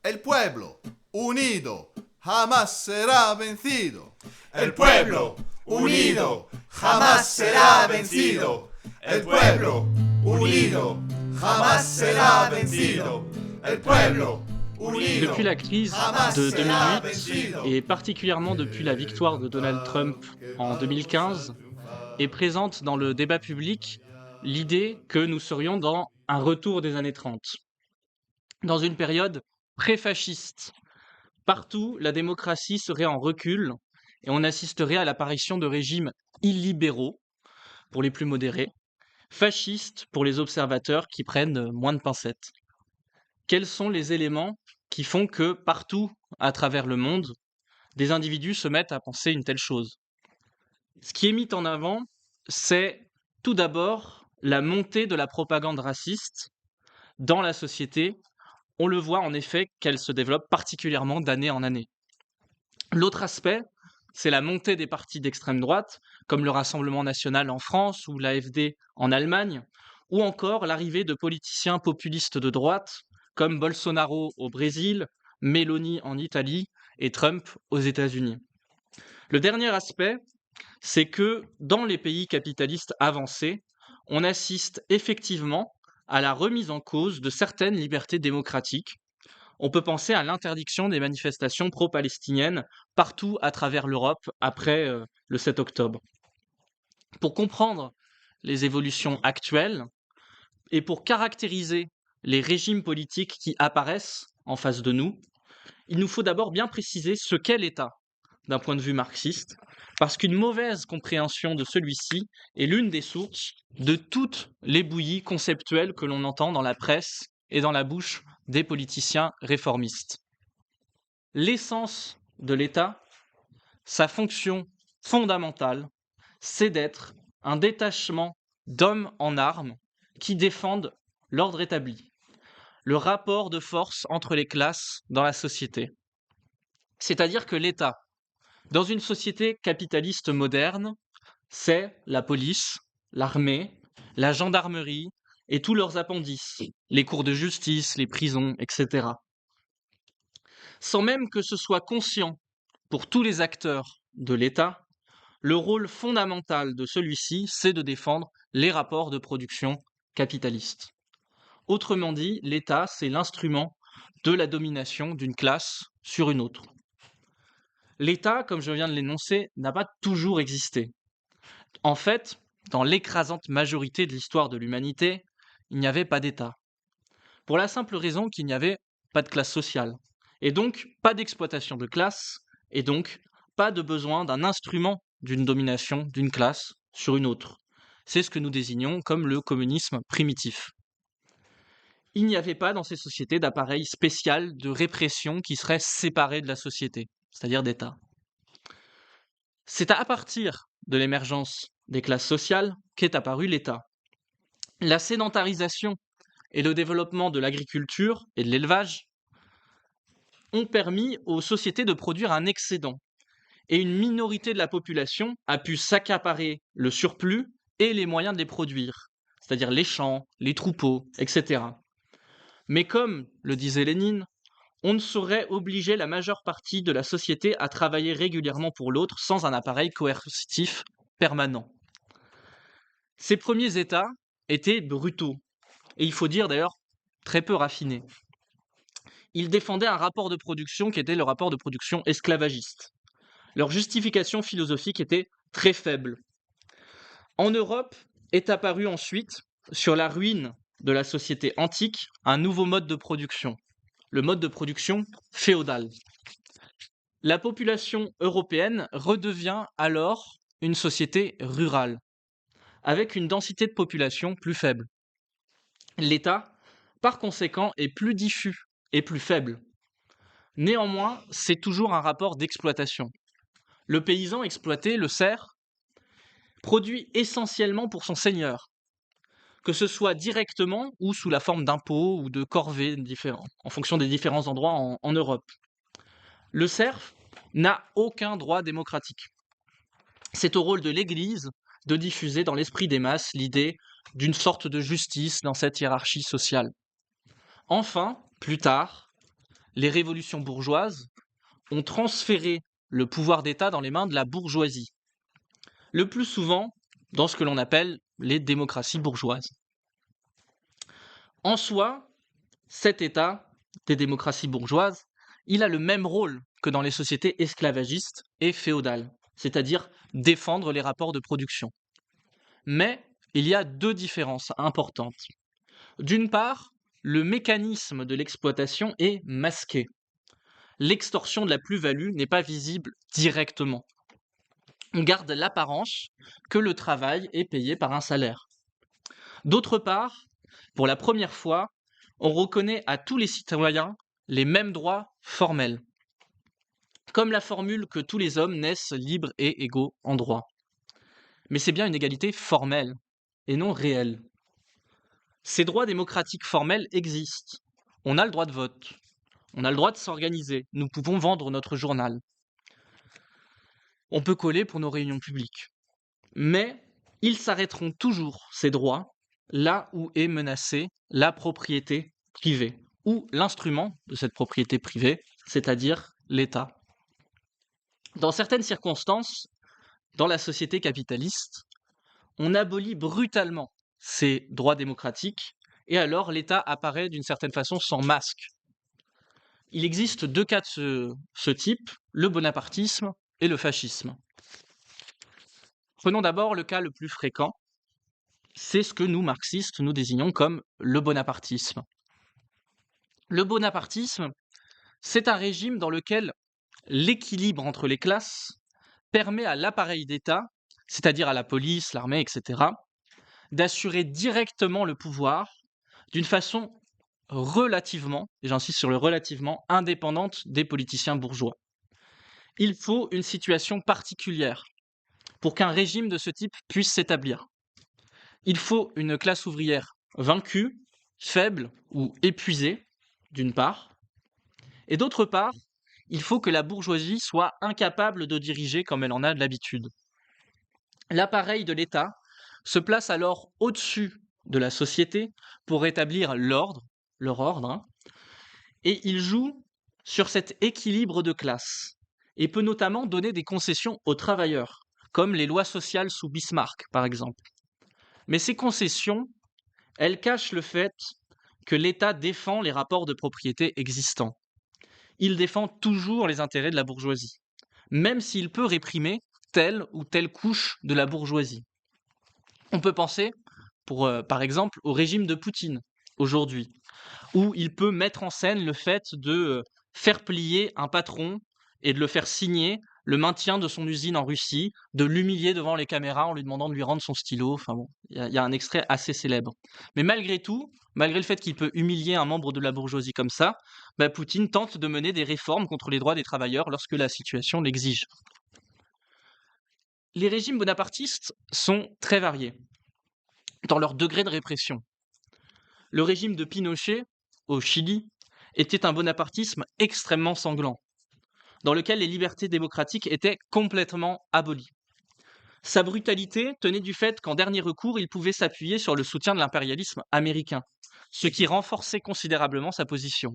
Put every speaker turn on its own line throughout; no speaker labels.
El pueblo unido jamás será vencido.
El pueblo unido jamás será vencido. El pueblo unido jamás será vencido. El pueblo unido.
Depuis la crise de 2008 et particulièrement depuis la victoire de Donald Trump en 2015, est présente dans le débat public l'idée que nous serions dans un retour des années 30, dans une période pré-fasciste. Partout, la démocratie serait en recul et on assisterait à l'apparition de régimes illibéraux pour les plus modérés, fascistes pour les observateurs qui prennent moins de pincettes. Quels sont les éléments qui font que partout à travers le monde, des individus se mettent à penser une telle chose? Ce qui est mis en avant, c'est tout d'abord la montée de la propagande raciste dans la société. On le voit en effet qu'elle se développe particulièrement d'année en année. L'autre aspect, c'est la montée des partis d'extrême droite, comme le Rassemblement national en France ou l'AfD en Allemagne, ou encore l'arrivée de politiciens populistes de droite, comme Bolsonaro au Brésil, Meloni en Italie et Trump aux États-Unis. Le dernier aspect, c'est que dans les pays capitalistes avancés, on assiste effectivement à la remise en cause de certaines libertés démocratiques. On peut penser à l'interdiction des manifestations pro-palestiniennes partout à travers l'Europe après le 7 octobre. Pour comprendre les évolutions actuelles et pour caractériser les régimes politiques qui apparaissent en face de nous, il nous faut d'abord bien préciser ce qu'est l'État d'un point de vue marxiste, parce qu'une mauvaise compréhension de celui-ci est l'une des sources de toutes les bouillies conceptuelles que l'on entend dans la presse et dans la bouche des politiciens réformistes. L'essence de l'État, sa fonction fondamentale, c'est d'être un détachement d'hommes en armes qui défendent l'ordre établi, le rapport de force entre les classes dans la société. C'est-à-dire que l'État, dans une société capitaliste moderne, c'est la police, l'armée, la gendarmerie et tous leurs appendices, les cours de justice, les prisons, etc. Sans même que ce soit conscient pour tous les acteurs de l'État, le rôle fondamental de celui-ci, c'est de défendre les rapports de production capitalistes. Autrement dit, l'État, c'est l'instrument de la domination d'une classe sur une autre. L'État, comme je viens de l'énoncer, n'a pas toujours existé. En fait, dans l'écrasante majorité de l'histoire de l'humanité, il n'y avait pas d'État. Pour la simple raison qu'il n'y avait pas de classe sociale, et donc pas d'exploitation de classe, et donc pas de besoin d'un instrument d'une domination d'une classe sur une autre. C'est ce que nous désignons comme le communisme primitif. Il n'y avait pas dans ces sociétés d'appareil spécial de répression qui serait séparé de la société, c'est-à-dire d'État. C'est à partir de l'émergence des classes sociales qu'est apparu l'État. La sédentarisation et le développement de l'agriculture et de l'élevage ont permis aux sociétés de produire un excédent, et une minorité de la population a pu s'accaparer le surplus et les moyens de les produire, c'est-à-dire les champs, les troupeaux, etc. Mais comme le disait Lénine, on ne saurait obliger la majeure partie de la société à travailler régulièrement pour l'autre sans un appareil coercitif permanent. Ces premiers États étaient brutaux, et il faut dire d'ailleurs très peu raffinés. Ils défendaient un rapport de production qui était le rapport de production esclavagiste. Leur justification philosophique était très faible. En Europe est apparu ensuite, sur la ruine de la société antique, un nouveau mode de production, le mode de production féodal. La population européenne redevient alors une société rurale, avec une densité de population plus faible. L'État, par conséquent, est plus diffus et plus faible. Néanmoins, c'est toujours un rapport d'exploitation. Le paysan exploité, le serf, produit essentiellement pour son seigneur, que ce soit directement ou sous la forme d'impôts ou de corvées différents, en fonction des différents endroits en Europe. Le serf n'a aucun droit démocratique. C'est au rôle de l'Église de diffuser dans l'esprit des masses l'idée d'une sorte de justice dans cette hiérarchie sociale. Enfin, plus tard, les révolutions bourgeoises ont transféré le pouvoir d'État dans les mains de la bourgeoisie, le plus souvent dans ce que l'on appelle les démocraties bourgeoises. En soi, cet État des démocraties bourgeoises, il a le même rôle que dans les sociétés esclavagistes et féodales, c'est-à-dire défendre les rapports de production. Mais il y a deux différences importantes. D'une part, le mécanisme de l'exploitation est masqué. L'extorsion de la plus-value n'est pas visible directement. On garde l'apparence que le travail est payé par un salaire. D'autre part, pour la première fois, on reconnaît à tous les citoyens les mêmes droits formels, comme la formule que tous les hommes naissent libres et égaux en droit. Mais c'est bien une égalité formelle et non réelle. Ces droits démocratiques formels existent. On a le droit de vote, on a le droit de s'organiser, nous pouvons vendre notre journal. On peut coller pour nos réunions publiques. Mais ils s'arrêteront toujours, ces droits, là où est menacée la propriété privée, ou l'instrument de cette propriété privée, c'est-à-dire l'État. Dans certaines circonstances, dans la société capitaliste, on abolit brutalement ces droits démocratiques, et alors l'État apparaît d'une certaine façon sans masque. Il existe deux cas de ce type, le bonapartisme et le fascisme. Prenons d'abord le cas le plus fréquent, c'est ce que nous, marxistes, nous désignons comme le bonapartisme. Le bonapartisme, c'est un régime dans lequel l'équilibre entre les classes permet à l'appareil d'État, c'est-à-dire à la police, l'armée, etc., d'assurer directement le pouvoir d'une façon relativement, et j'insiste sur le relativement, indépendante des politiciens bourgeois. Il faut une situation particulière pour qu'un régime de ce type puisse s'établir. Il faut une classe ouvrière vaincue, faible ou épuisée, d'une part, et d'autre part, il faut que la bourgeoisie soit incapable de diriger comme elle en a de l'habitude. L'appareil de l'État se place alors au-dessus de la société pour rétablir l'ordre, leur ordre, et il joue sur cet équilibre de classe et peut notamment donner des concessions aux travailleurs, comme les lois sociales sous Bismarck, par exemple. Mais ces concessions, elles cachent le fait que l'État défend les rapports de propriété existants. Il défend toujours les intérêts de la bourgeoisie, même s'il peut réprimer telle ou telle couche de la bourgeoisie. On peut penser, par exemple, au régime de Poutine, aujourd'hui, où il peut mettre en scène le fait de faire plier un patron et de le faire signer le maintien de son usine en Russie, de l'humilier devant les caméras en lui demandant de lui rendre son stylo. Enfin bon, il y a un extrait assez célèbre. Mais malgré tout, malgré le fait qu'il peut humilier un membre de la bourgeoisie comme ça, Poutine tente de mener des réformes contre les droits des travailleurs lorsque la situation l'exige. Les régimes bonapartistes sont très variés dans leur degré de répression. Le régime de Pinochet, au Chili, était un bonapartisme extrêmement sanglant, dans lequel les libertés démocratiques étaient complètement abolies. Sa brutalité tenait du fait qu'en dernier recours, il pouvait s'appuyer sur le soutien de l'impérialisme américain, ce qui renforçait considérablement sa position.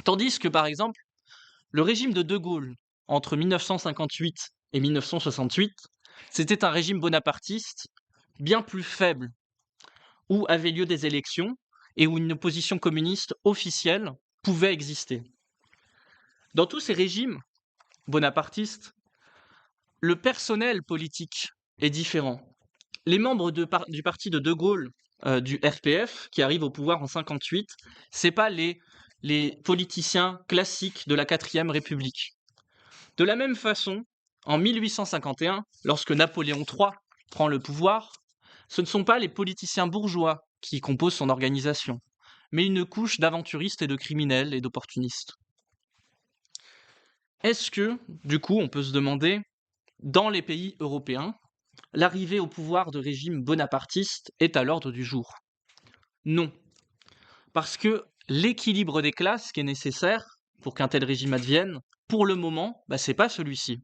Tandis que, par exemple, le régime de De Gaulle, entre 1958 et 1968, c'était un régime bonapartiste bien plus faible, où avaient lieu des élections et où une opposition communiste officielle pouvait exister. Dans tous ces régimes bonapartistes, le personnel politique est différent. Les membres du parti de De Gaulle, du RPF, qui arrive au pouvoir en 1958, ce n'est pas les politiciens classiques de la 4e République. De la même façon, en 1851, lorsque Napoléon III prend le pouvoir, ce ne sont pas les politiciens bourgeois qui composent son organisation, mais une couche d'aventuristes et de criminels et d'opportunistes. Est-ce que, du coup, on peut se demander, dans les pays européens, l'arrivée au pouvoir de régimes bonapartistes est à l'ordre du jour? Non. Parce que l'équilibre des classes qui est nécessaire pour qu'un tel régime advienne, pour le moment, ce n'est pas celui-ci.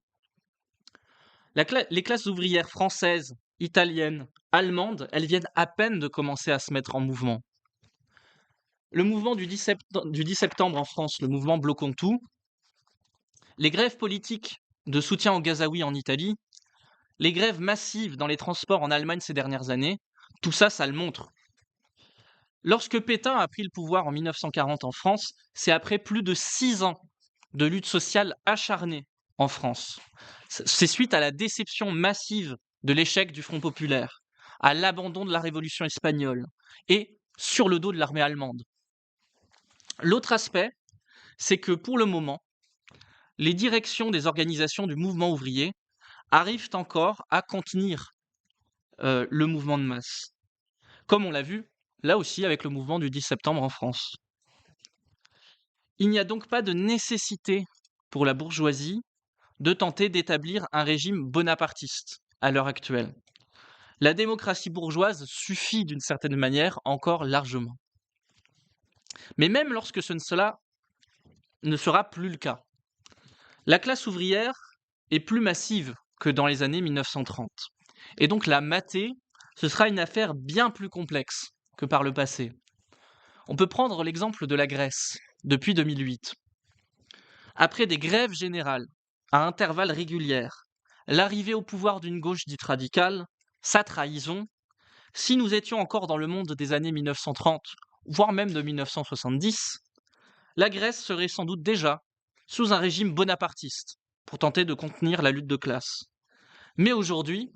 Les classes ouvrières françaises, italiennes, allemandes, elles viennent à peine de commencer à se mettre en mouvement. le mouvement du 10 septembre en France, le mouvement Bloquons tout, les grèves politiques de soutien aux Gazaouis en Italie, les grèves massives dans les transports en Allemagne ces dernières années, tout ça, ça le montre. Lorsque Pétain a pris le pouvoir en 1940 en France, c'est après plus de 6 ans de lutte sociale acharnée en France. C'est suite à la déception massive de l'échec du Front populaire, à l'abandon de la Révolution espagnole et sur le dos de l'armée allemande. L'autre aspect, c'est que pour le moment, les directions des organisations du mouvement ouvrier arrivent encore à contenir le mouvement de masse, comme on l'a vu là aussi avec le mouvement du 10 septembre en France. Il n'y a donc pas de nécessité pour la bourgeoisie de tenter d'établir un régime bonapartiste à l'heure actuelle. La démocratie bourgeoise suffit d'une certaine manière encore largement. Mais même lorsque cela ne sera plus le cas, la classe ouvrière est plus massive que dans les années 1930. Et donc la mater, ce sera une affaire bien plus complexe que par le passé. On peut prendre l'exemple de la Grèce depuis 2008. Après des grèves générales à intervalles réguliers, l'arrivée au pouvoir d'une gauche dite radicale, sa trahison, si nous étions encore dans le monde des années 1930, voire même de 1970, la Grèce serait sans doute déjà sous un régime bonapartiste pour tenter de contenir la lutte de classe. Mais aujourd'hui,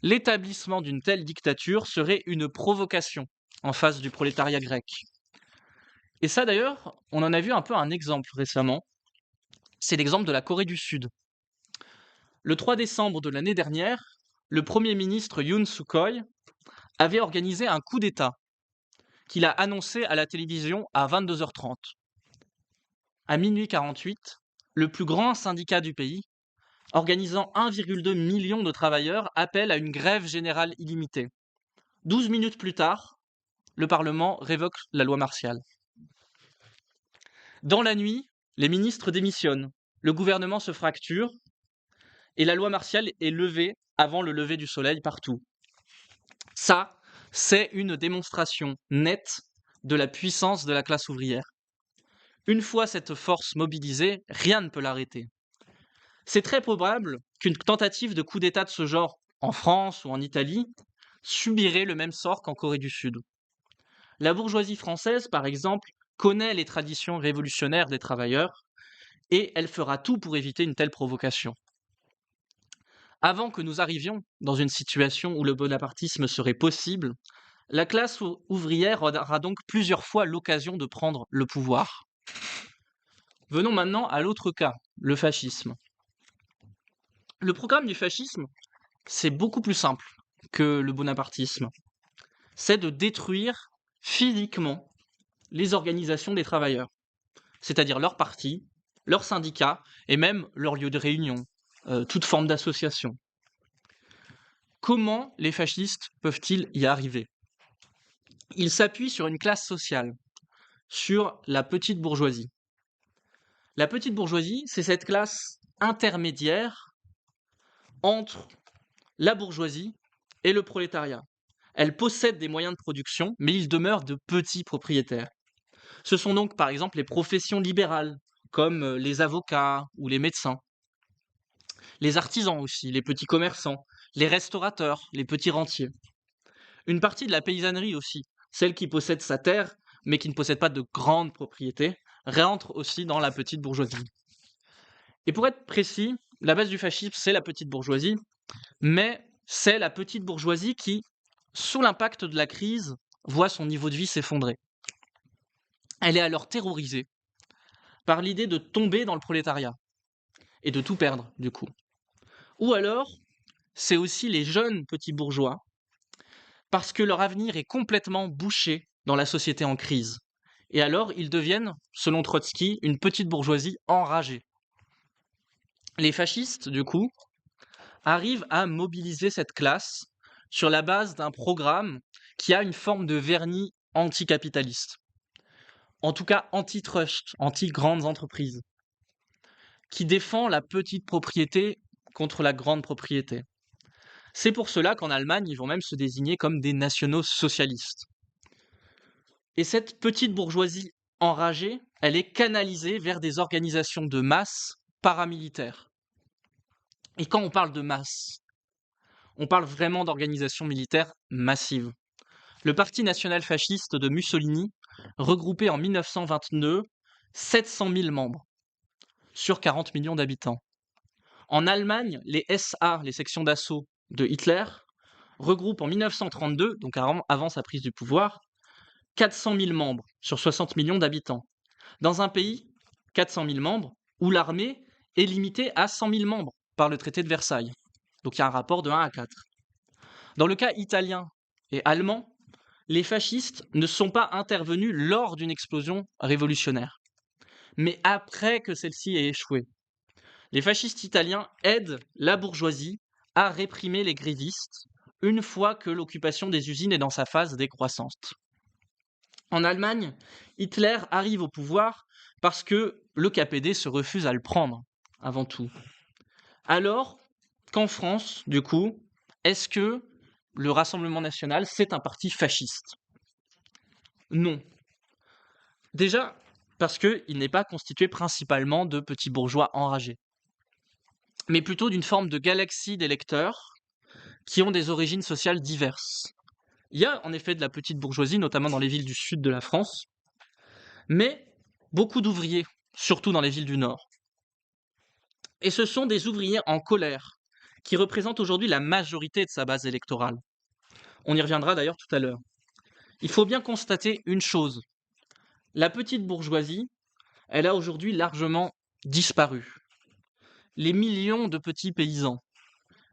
l'établissement d'une telle dictature serait une provocation en face du prolétariat grec. Et ça d'ailleurs, on en a vu un peu un exemple récemment, c'est l'exemple de la Corée du Sud. Le 3 décembre de l'année dernière, le Premier ministre Yoon Suk-yeol avait organisé un coup d'État qu'il a annoncé à la télévision à 22h30. À minuit 48, le plus grand syndicat du pays, organisant 1,2 million de travailleurs, appelle à une grève générale illimitée. 12 minutes plus tard, le Parlement révoque la loi martiale. Dans la nuit, les ministres démissionnent, le gouvernement se fracture et la loi martiale est levée avant le lever du soleil partout. Ça, c'est une démonstration nette de la puissance de la classe ouvrière. Une fois cette force mobilisée, rien ne peut l'arrêter. C'est très probable qu'une tentative de coup d'État de ce genre en France ou en Italie subirait le même sort qu'en Corée du Sud. La bourgeoisie française, par exemple, connaît les traditions révolutionnaires des travailleurs et elle fera tout pour éviter une telle provocation. Avant que nous arrivions dans une situation où le bonapartisme serait possible, la classe ouvrière aura donc plusieurs fois l'occasion de prendre le pouvoir. Venons maintenant à l'autre cas, le fascisme. Le programme du fascisme, c'est beaucoup plus simple que le bonapartisme. C'est de détruire physiquement les organisations des travailleurs, c'est-à-dire leurs partis, leurs syndicats et même leurs lieux de réunion, toute forme d'association. Comment les fascistes peuvent-ils y arriver? Ils s'appuient sur une classe sociale, sur la petite bourgeoisie. La petite bourgeoisie, c'est cette classe intermédiaire entre la bourgeoisie et le prolétariat. Elle possède des moyens de production, mais ils demeurent de petits propriétaires. Ce sont donc par exemple les professions libérales, comme les avocats ou les médecins. Les artisans aussi, les petits commerçants, les restaurateurs, les petits rentiers. Une partie de la paysannerie aussi, celle qui possède sa terre, mais qui ne possède pas de grandes propriétés, rentre aussi dans la petite bourgeoisie. Et pour être précis, la base du fascisme, c'est la petite bourgeoisie, mais c'est la petite bourgeoisie qui, sous l'impact de la crise, voit son niveau de vie s'effondrer. Elle est alors terrorisée par l'idée de tomber dans le prolétariat et de tout perdre, du coup. Ou alors, c'est aussi les jeunes petits bourgeois, parce que leur avenir est complètement bouché dans la société en crise. Et alors, ils deviennent, selon Trotsky, une petite bourgeoisie enragée. Les fascistes, du coup, arrivent à mobiliser cette classe sur la base d'un programme qui a une forme de vernis anticapitaliste. En tout cas, anti-trust, anti-grandes entreprises, qui défend la petite propriété contre la grande propriété. C'est pour cela qu'en Allemagne, ils vont même se désigner comme des nationaux socialistes. Et cette petite bourgeoisie enragée, elle est canalisée vers des organisations de masse paramilitaires. Et quand on parle de masse, on parle vraiment d'organisations militaires massives. Le Parti national fasciste de Mussolini regroupait en 1922 700 000 membres sur 40 millions d'habitants. En Allemagne, les SA, les sections d'assaut de Hitler, regroupent en 1932, donc avant sa prise du pouvoir, 400 000 membres sur 60 millions d'habitants. Dans un pays, 400 000 membres, où l'armée est limitée à 100 000 membres par le traité de Versailles. Donc il y a un rapport de 1 à 4. Dans le cas italien et allemand, les fascistes ne sont pas intervenus lors d'une explosion révolutionnaire, mais après que celle-ci ait échoué. Les fascistes italiens aident la bourgeoisie à réprimer les grévistes une fois que l'occupation des usines est dans sa phase décroissante. En Allemagne, Hitler arrive au pouvoir parce que le KPD se refuse à le prendre, avant tout. Alors qu'en France, du coup, est-ce que le Rassemblement national, c'est un parti fasciste? Non. Déjà, parce qu'il n'est pas constitué principalement de petits bourgeois enragés, mais plutôt d'une forme de galaxie d'électeurs qui ont des origines sociales diverses. Il y a en effet de la petite bourgeoisie, notamment dans les villes du sud de la France, mais beaucoup d'ouvriers, surtout dans les villes du nord. Et ce sont des ouvriers en colère qui représentent aujourd'hui la majorité de sa base électorale. On y reviendra d'ailleurs tout à l'heure. Il faut bien constater une chose. La petite bourgeoisie, elle a aujourd'hui largement disparu. Les millions de petits paysans,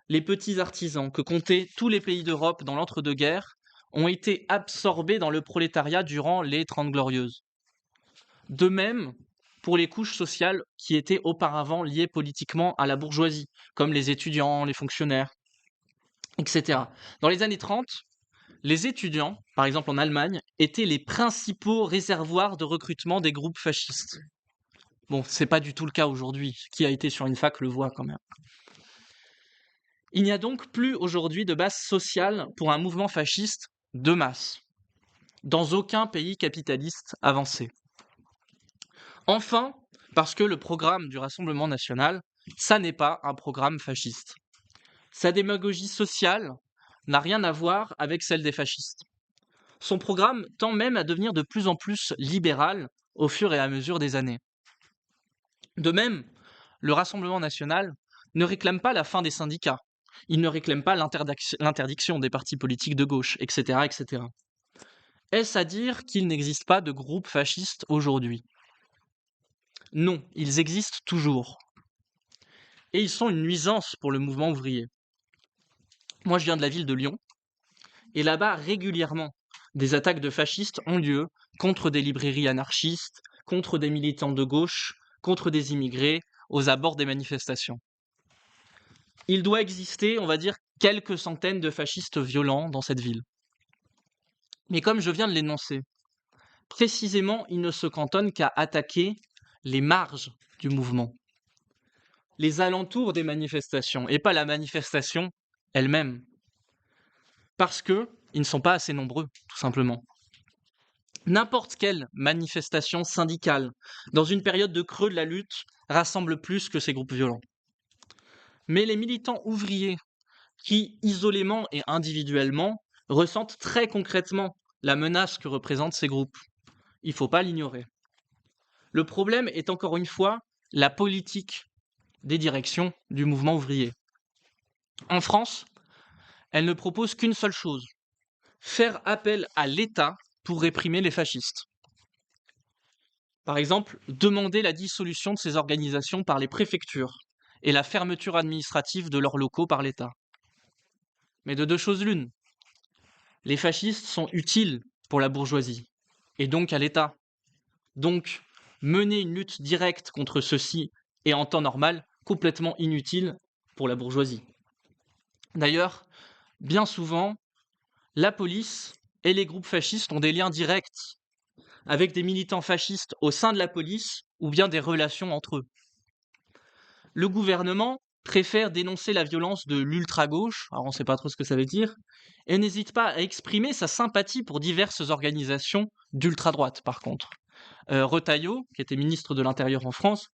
les petits artisans que comptaient tous les pays d'Europe dans l'entre-deux-guerres ont été absorbés dans le prolétariat durant les 30 Glorieuses. De même pour les couches sociales qui étaient auparavant liées politiquement à la bourgeoisie, comme les étudiants, les fonctionnaires, etc. Dans les années 30, les étudiants, par exemple en Allemagne, étaient les principaux réservoirs de recrutement des groupes fascistes. Bon, c'est pas du tout le cas aujourd'hui. Qui a été sur une fac le voit quand même. Il n'y a donc plus aujourd'hui de base sociale pour un mouvement fasciste de masse, dans aucun pays capitaliste avancé. Enfin, parce que le programme du Rassemblement national, ça n'est pas un programme fasciste. Sa démagogie sociale n'a rien à voir avec celle des fascistes. Son programme tend même à devenir de plus en plus libéral au fur et à mesure des années. De même, le Rassemblement national ne réclame pas la fin des syndicats, il ne réclame pas l'interdiction des partis politiques de gauche, etc., etc. Est-ce à dire qu'il n'existe pas de groupe fasciste aujourd'hui? Non, ils existent toujours. Et ils sont une nuisance pour le mouvement ouvrier. Moi, je viens de la ville de Lyon, et là-bas, régulièrement, des attaques de fascistes ont lieu contre des librairies anarchistes, contre des militants de gauche, contre des immigrés, aux abords des manifestations. Il doit exister, on va dire, quelques centaines de fascistes violents dans cette ville. Mais comme je viens de l'énoncer, précisément, ils ne se cantonnent qu'à attaquer les marges du mouvement, les alentours des manifestations, et pas la manifestation elle-même. Parce qu'ils ne sont pas assez nombreux, tout simplement. N'importe quelle manifestation syndicale, dans une période de creux de la lutte, rassemble plus que ces groupes violents. Mais les militants ouvriers, qui, isolément et individuellement, ressentent très concrètement la menace que représentent ces groupes, il ne faut pas l'ignorer. Le problème est encore une fois la politique des directions du mouvement ouvrier. En France, elle ne propose qu'une seule chose, faire appel à l'État pour réprimer les fascistes. Par exemple, demander la dissolution de ces organisations par les préfectures et la fermeture administrative de leurs locaux par l'État. Mais de deux choses l'une, les fascistes sont utiles pour la bourgeoisie, et donc à l'État. Donc, mener une lutte directe contre ceux-ci est en temps normal complètement inutile pour la bourgeoisie. D'ailleurs, bien souvent, la police et les groupes fascistes ont des liens directs avec des militants fascistes au sein de la police ou bien des relations entre eux. Le gouvernement préfère dénoncer la violence de l'ultra-gauche, alors on ne sait pas trop ce que ça veut dire, et n'hésite pas à exprimer sa sympathie pour diverses organisations d'ultra-droite, par contre. Retailleau, qui était ministre de l'Intérieur en France,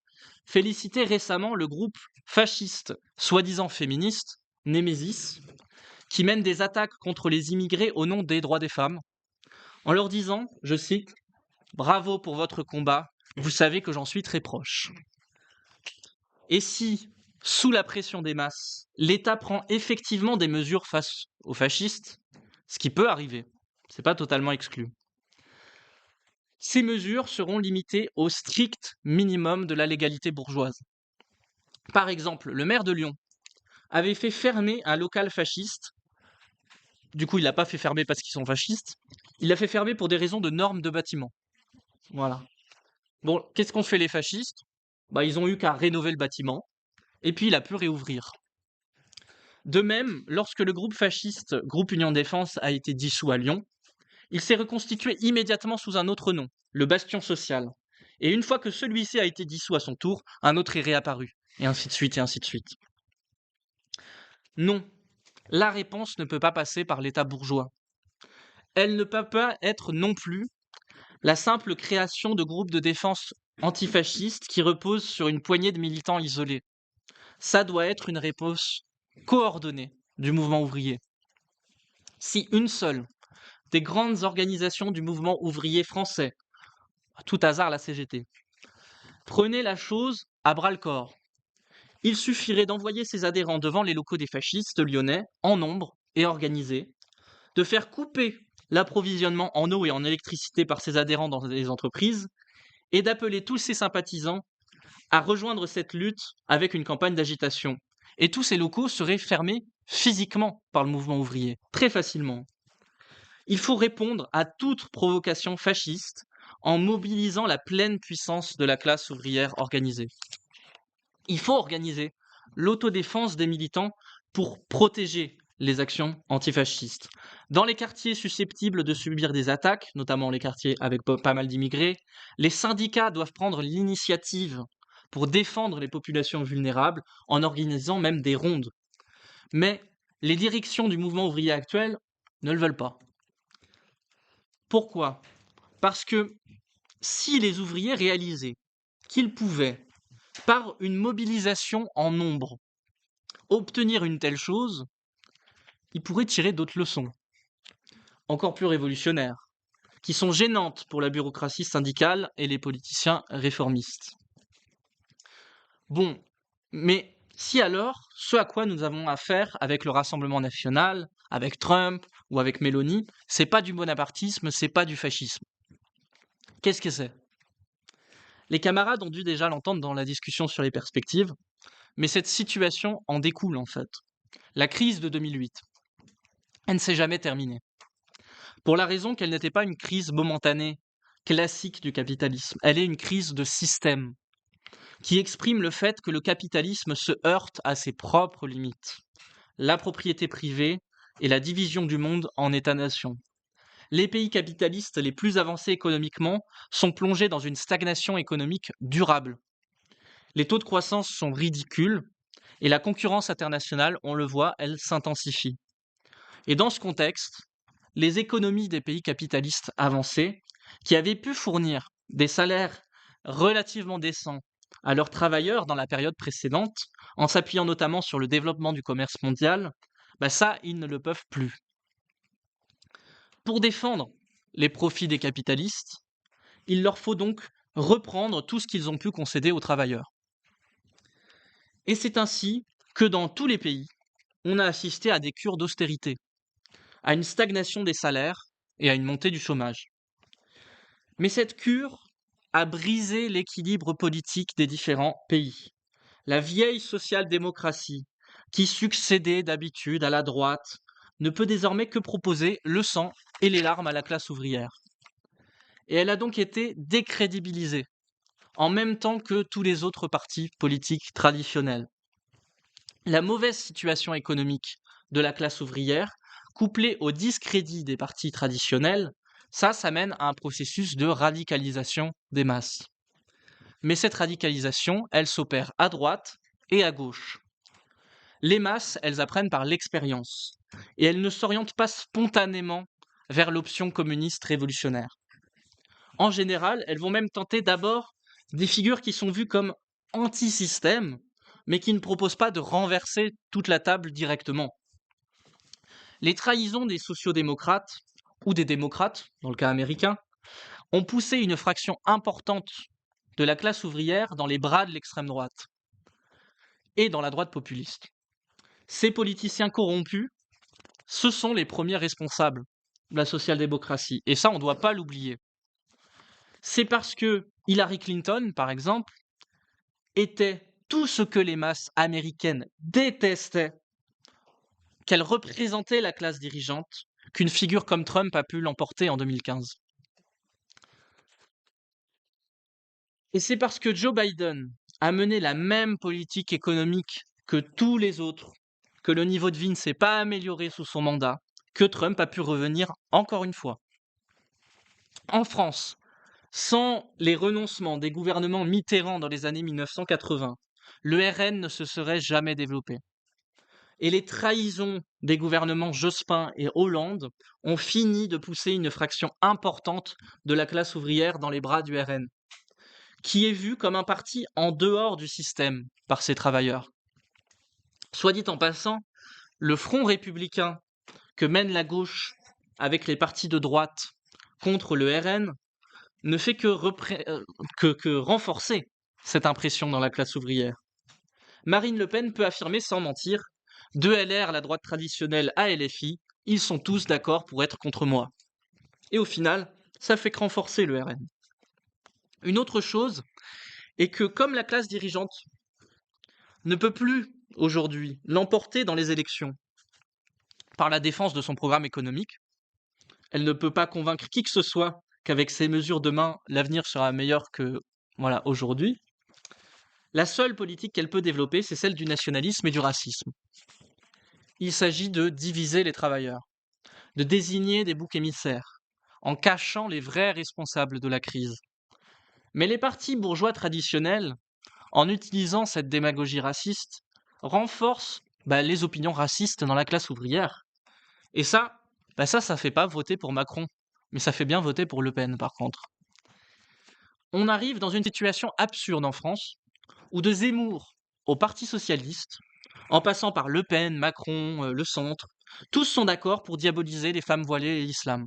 félicitait récemment le groupe fasciste, soi-disant féministe, Némésis, qui mène des attaques contre les immigrés au nom des droits des femmes, en leur disant, je cite, « Bravo pour votre combat, vous savez que j'en suis très proche. » Et si, sous la pression des masses, l'État prend effectivement des mesures face aux fascistes, ce qui peut arriver, c'est pas totalement exclu, ces mesures seront limitées au strict minimum de la légalité bourgeoise. Par exemple, le maire de Lyon avait fait fermer un local fasciste. Du coup, il l'a pas fait fermer parce qu'ils sont fascistes. Il l'a fait fermer pour des raisons de normes de bâtiment. Voilà. Bon, qu'est-ce qu'ont fait les fascistes? Ils ont eu qu'à rénover le bâtiment. Et puis, il a pu réouvrir. De même, lorsque le groupe fasciste, Groupe Union Défense, a été dissous à Lyon, il s'est reconstitué immédiatement sous un autre nom, le Bastion Social. Et une fois que celui-ci a été dissous à son tour, un autre est réapparu. Et ainsi de suite, et ainsi de suite. Non, la réponse ne peut pas passer par l'État bourgeois. Elle ne peut pas être non plus la simple création de groupes de défense antifascistes qui reposent sur une poignée de militants isolés. Ça doit être une réponse coordonnée du mouvement ouvrier. Si une seule des grandes organisations du mouvement ouvrier français, à tout hasard la CGT, prenait la chose à bras-le-corps, il suffirait d'envoyer ses adhérents devant les locaux des fascistes lyonnais, en nombre et organisés, de faire couper l'approvisionnement en eau et en électricité par ses adhérents dans les entreprises, et d'appeler tous ses sympathisants à rejoindre cette lutte avec une campagne d'agitation. Et tous ces locaux seraient fermés physiquement par le mouvement ouvrier, très facilement. Il faut répondre à toute provocation fasciste en mobilisant la pleine puissance de la classe ouvrière organisée. Il faut organiser l'autodéfense des militants pour protéger les actions antifascistes. Dans les quartiers susceptibles de subir des attaques, notamment les quartiers avec pas mal d'immigrés, les syndicats doivent prendre l'initiative pour défendre les populations vulnérables en organisant même des rondes. Mais les directions du mouvement ouvrier actuel ne le veulent pas. Pourquoi? Parce que si les ouvriers réalisaient qu'ils pouvaient, par une mobilisation en nombre, obtenir une telle chose, ils pourraient tirer d'autres leçons, encore plus révolutionnaires, qui sont gênantes pour la bureaucratie syndicale et les politiciens réformistes. Bon, mais si alors, ce à quoi nous avons affaire avec le Rassemblement national, avec Trump ou avec Mélanie, c'est pas du bonapartisme, c'est pas du fascisme. Qu'est-ce que c'est? Les camarades ont dû déjà l'entendre dans la discussion sur les perspectives, mais cette situation en découle en fait. La crise de 2008, elle ne s'est jamais terminée. Pour la raison qu'elle n'était pas une crise momentanée, classique du capitalisme. Elle est une crise de système, qui exprime le fait que le capitalisme se heurte à ses propres limites. La propriété privée et la division du monde en États-nations. Les pays capitalistes les plus avancés économiquement sont plongés dans une stagnation économique durable. Les taux de croissance sont ridicules et la concurrence internationale, on le voit, elle s'intensifie. Et dans ce contexte, les économies des pays capitalistes avancés, qui avaient pu fournir des salaires relativement décents à leurs travailleurs dans la période précédente, en s'appuyant notamment sur le développement du commerce mondial, ça, ils ne le peuvent plus. Pour défendre les profits des capitalistes, il leur faut donc reprendre tout ce qu'ils ont pu concéder aux travailleurs. Et c'est ainsi que dans tous les pays, on a assisté à des cures d'austérité, à une stagnation des salaires et à une montée du chômage. Mais cette cure a brisé l'équilibre politique des différents pays. La vieille social-démocratie, qui succédait d'habitude à la droite, ne peut désormais que proposer le sang et les larmes à la classe ouvrière. Et elle a donc été décrédibilisée, en même temps que tous les autres partis politiques traditionnels. La mauvaise situation économique de la classe ouvrière, couplée au discrédit des partis traditionnels, ça mène à un processus de radicalisation des masses. Mais cette radicalisation, elle s'opère à droite et à gauche. Les masses, elles apprennent par l'expérience, et elles ne s'orientent pas spontanément vers l'option communiste révolutionnaire. En général, elles vont même tenter d'abord des figures qui sont vues comme anti-système, mais qui ne proposent pas de renverser toute la table directement. Les trahisons des sociodémocrates, ou des démocrates, dans le cas américain, ont poussé une fraction importante de la classe ouvrière dans les bras de l'extrême droite et dans la droite populiste. Ces politiciens corrompus, ce sont les premiers responsables de la social-démocratie. Et ça, on ne doit pas l'oublier. C'est parce que Hillary Clinton, par exemple, était tout ce que les masses américaines détestaient, qu'elle représentait la classe dirigeante, qu'une figure comme Trump a pu l'emporter en 2015. Et c'est parce que Joe Biden a mené la même politique économique que tous les autres, que le niveau de vie ne s'est pas amélioré sous son mandat, que Trump a pu revenir encore une fois. En France, sans les renoncements des gouvernements Mitterrand dans les années 1980, le RN ne se serait jamais développé. Et les trahisons des gouvernements Jospin et Hollande ont fini de pousser une fraction importante de la classe ouvrière dans les bras du RN, qui est vu comme un parti en dehors du système par ses travailleurs. Soit dit en passant, le front républicain que mène la gauche avec les partis de droite contre le RN ne fait que renforcer cette impression dans la classe ouvrière. Marine Le Pen peut affirmer sans mentir, de LR, la droite traditionnelle, à LFI, ils sont tous d'accord pour être contre moi. Et au final, ça fait que renforcer le RN. Une autre chose est que comme la classe dirigeante ne peut plus aujourd'hui l'emporter dans les élections par la défense de son programme économique, elle ne peut pas convaincre qui que ce soit qu'avec ces mesures demain, l'avenir sera meilleur que aujourd'hui. La seule politique qu'elle peut développer, c'est celle du nationalisme et du racisme. Il s'agit de diviser les travailleurs, de désigner des boucs émissaires, en cachant les vrais responsables de la crise. Mais les partis bourgeois traditionnels, en utilisant cette démagogie raciste, renforcent les opinions racistes dans la classe ouvrière. Et ça fait pas voter pour Macron, mais ça fait bien voter pour Le Pen par contre. On arrive dans une situation absurde en France, où de Zemmour au Parti socialiste, en passant par Le Pen, Macron, le centre, tous sont d'accord pour diaboliser les femmes voilées et l'islam.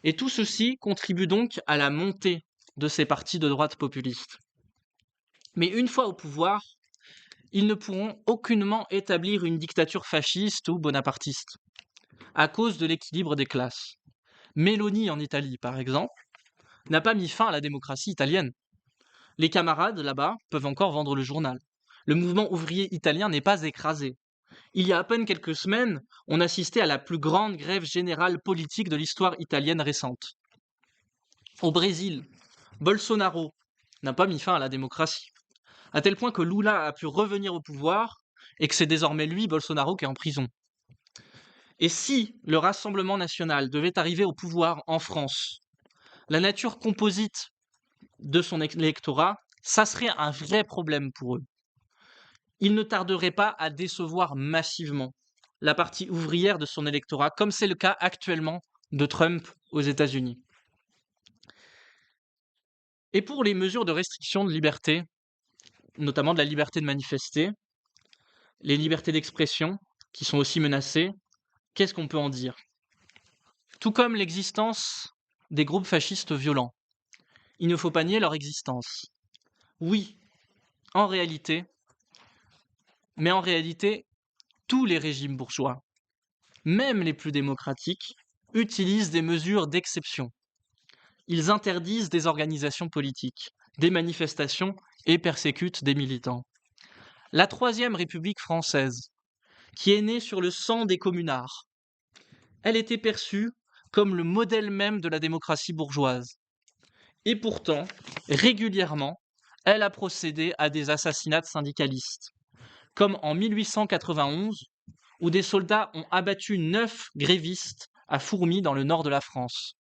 Et tout ceci contribue donc à la montée de ces partis de droite populistes. Mais une fois au pouvoir, ils ne pourront aucunement établir une dictature fasciste ou bonapartiste, à cause de l'équilibre des classes. Meloni en Italie, par exemple, n'a pas mis fin à la démocratie italienne. Les camarades, là-bas, peuvent encore vendre le journal. Le mouvement ouvrier italien n'est pas écrasé. Il y a à peine quelques semaines, on assistait à la plus grande grève générale politique de l'histoire italienne récente. Au Brésil, Bolsonaro n'a pas mis fin à la démocratie, à tel point que Lula a pu revenir au pouvoir et que c'est désormais lui, Bolsonaro, qui est en prison. Et si le Rassemblement national devait arriver au pouvoir en France, la nature composite de son électorat, ça serait un vrai problème pour eux. Ils ne tarderaient pas à décevoir massivement la partie ouvrière de son électorat, comme c'est le cas actuellement de Trump aux États-Unis. Et pour les mesures de restriction de liberté, notamment de la liberté de manifester, les libertés d'expression, qui sont aussi menacées, qu'est-ce qu'on peut en dire? Tout comme l'existence des groupes fascistes violents, il ne faut pas nier leur existence. Oui, en réalité, tous les régimes bourgeois, même les plus démocratiques, utilisent des mesures d'exception. Ils interdisent des organisations politiques, des manifestations et persécutent des militants. La Troisième République française, qui est née sur le sang des communards, elle était perçue comme le modèle même de la démocratie bourgeoise. Et pourtant, régulièrement, elle a procédé à des assassinats de syndicalistes, comme en 1891, où des soldats ont abattu 9 grévistes à Fourmies dans le nord de la France.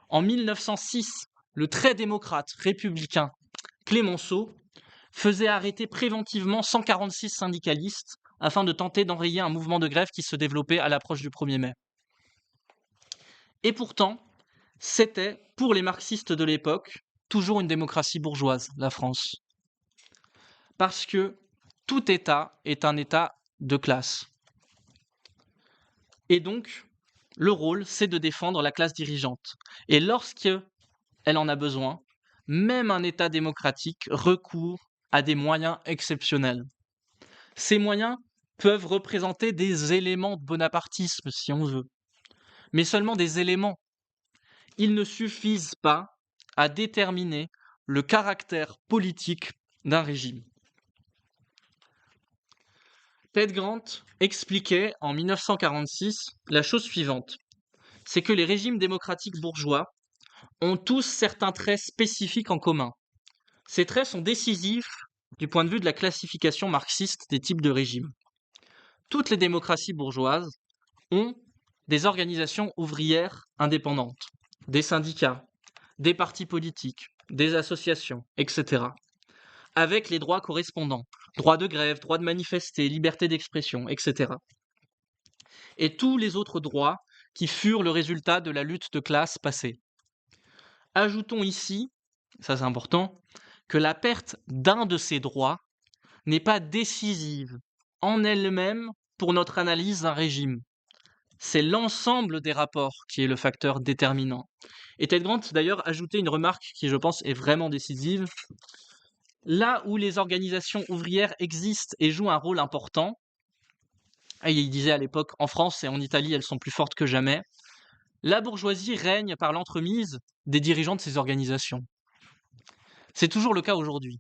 En 1906, le très démocrate républicain Clémenceau faisait arrêter préventivement 146 syndicalistes afin de tenter d'enrayer un mouvement de grève qui se développait à l'approche du 1er mai. Et pourtant, c'était, pour les marxistes de l'époque, toujours une démocratie bourgeoise, la France. Parce que tout État est un État de classe. Et donc, le rôle, c'est de défendre la classe dirigeante. Et lorsqu'elle en a besoin, même un État démocratique recourt à des moyens exceptionnels. Ces moyens peuvent représenter des éléments de bonapartisme, si on veut, mais seulement des éléments. Ils ne suffisent pas à déterminer le caractère politique d'un régime. Ted Grant expliquait en 1946 la chose suivante, c'est que les régimes démocratiques bourgeois ont tous certains traits spécifiques en commun. Ces traits sont décisifs du point de vue de la classification marxiste des types de régimes. Toutes les démocraties bourgeoises ont des organisations ouvrières indépendantes, des syndicats, des partis politiques, des associations, etc., avec les droits correspondants, droit de grève, droit de manifester, liberté d'expression, etc. Et tous les autres droits qui furent le résultat de la lutte de classe passée. Ajoutons ici, ça c'est important, que la perte d'un de ces droits n'est pas décisive en elle-même pour notre analyse d'un régime. C'est l'ensemble des rapports qui est le facteur déterminant. Et Ted Grant d'ailleurs ajoutait une remarque qui, je pense, est vraiment décisive. Là où les organisations ouvrières existent et jouent un rôle important, et il disait à l'époque, en France et en Italie, elles sont plus fortes que jamais, la bourgeoisie règne par l'entremise des dirigeants de ces organisations. C'est toujours le cas aujourd'hui.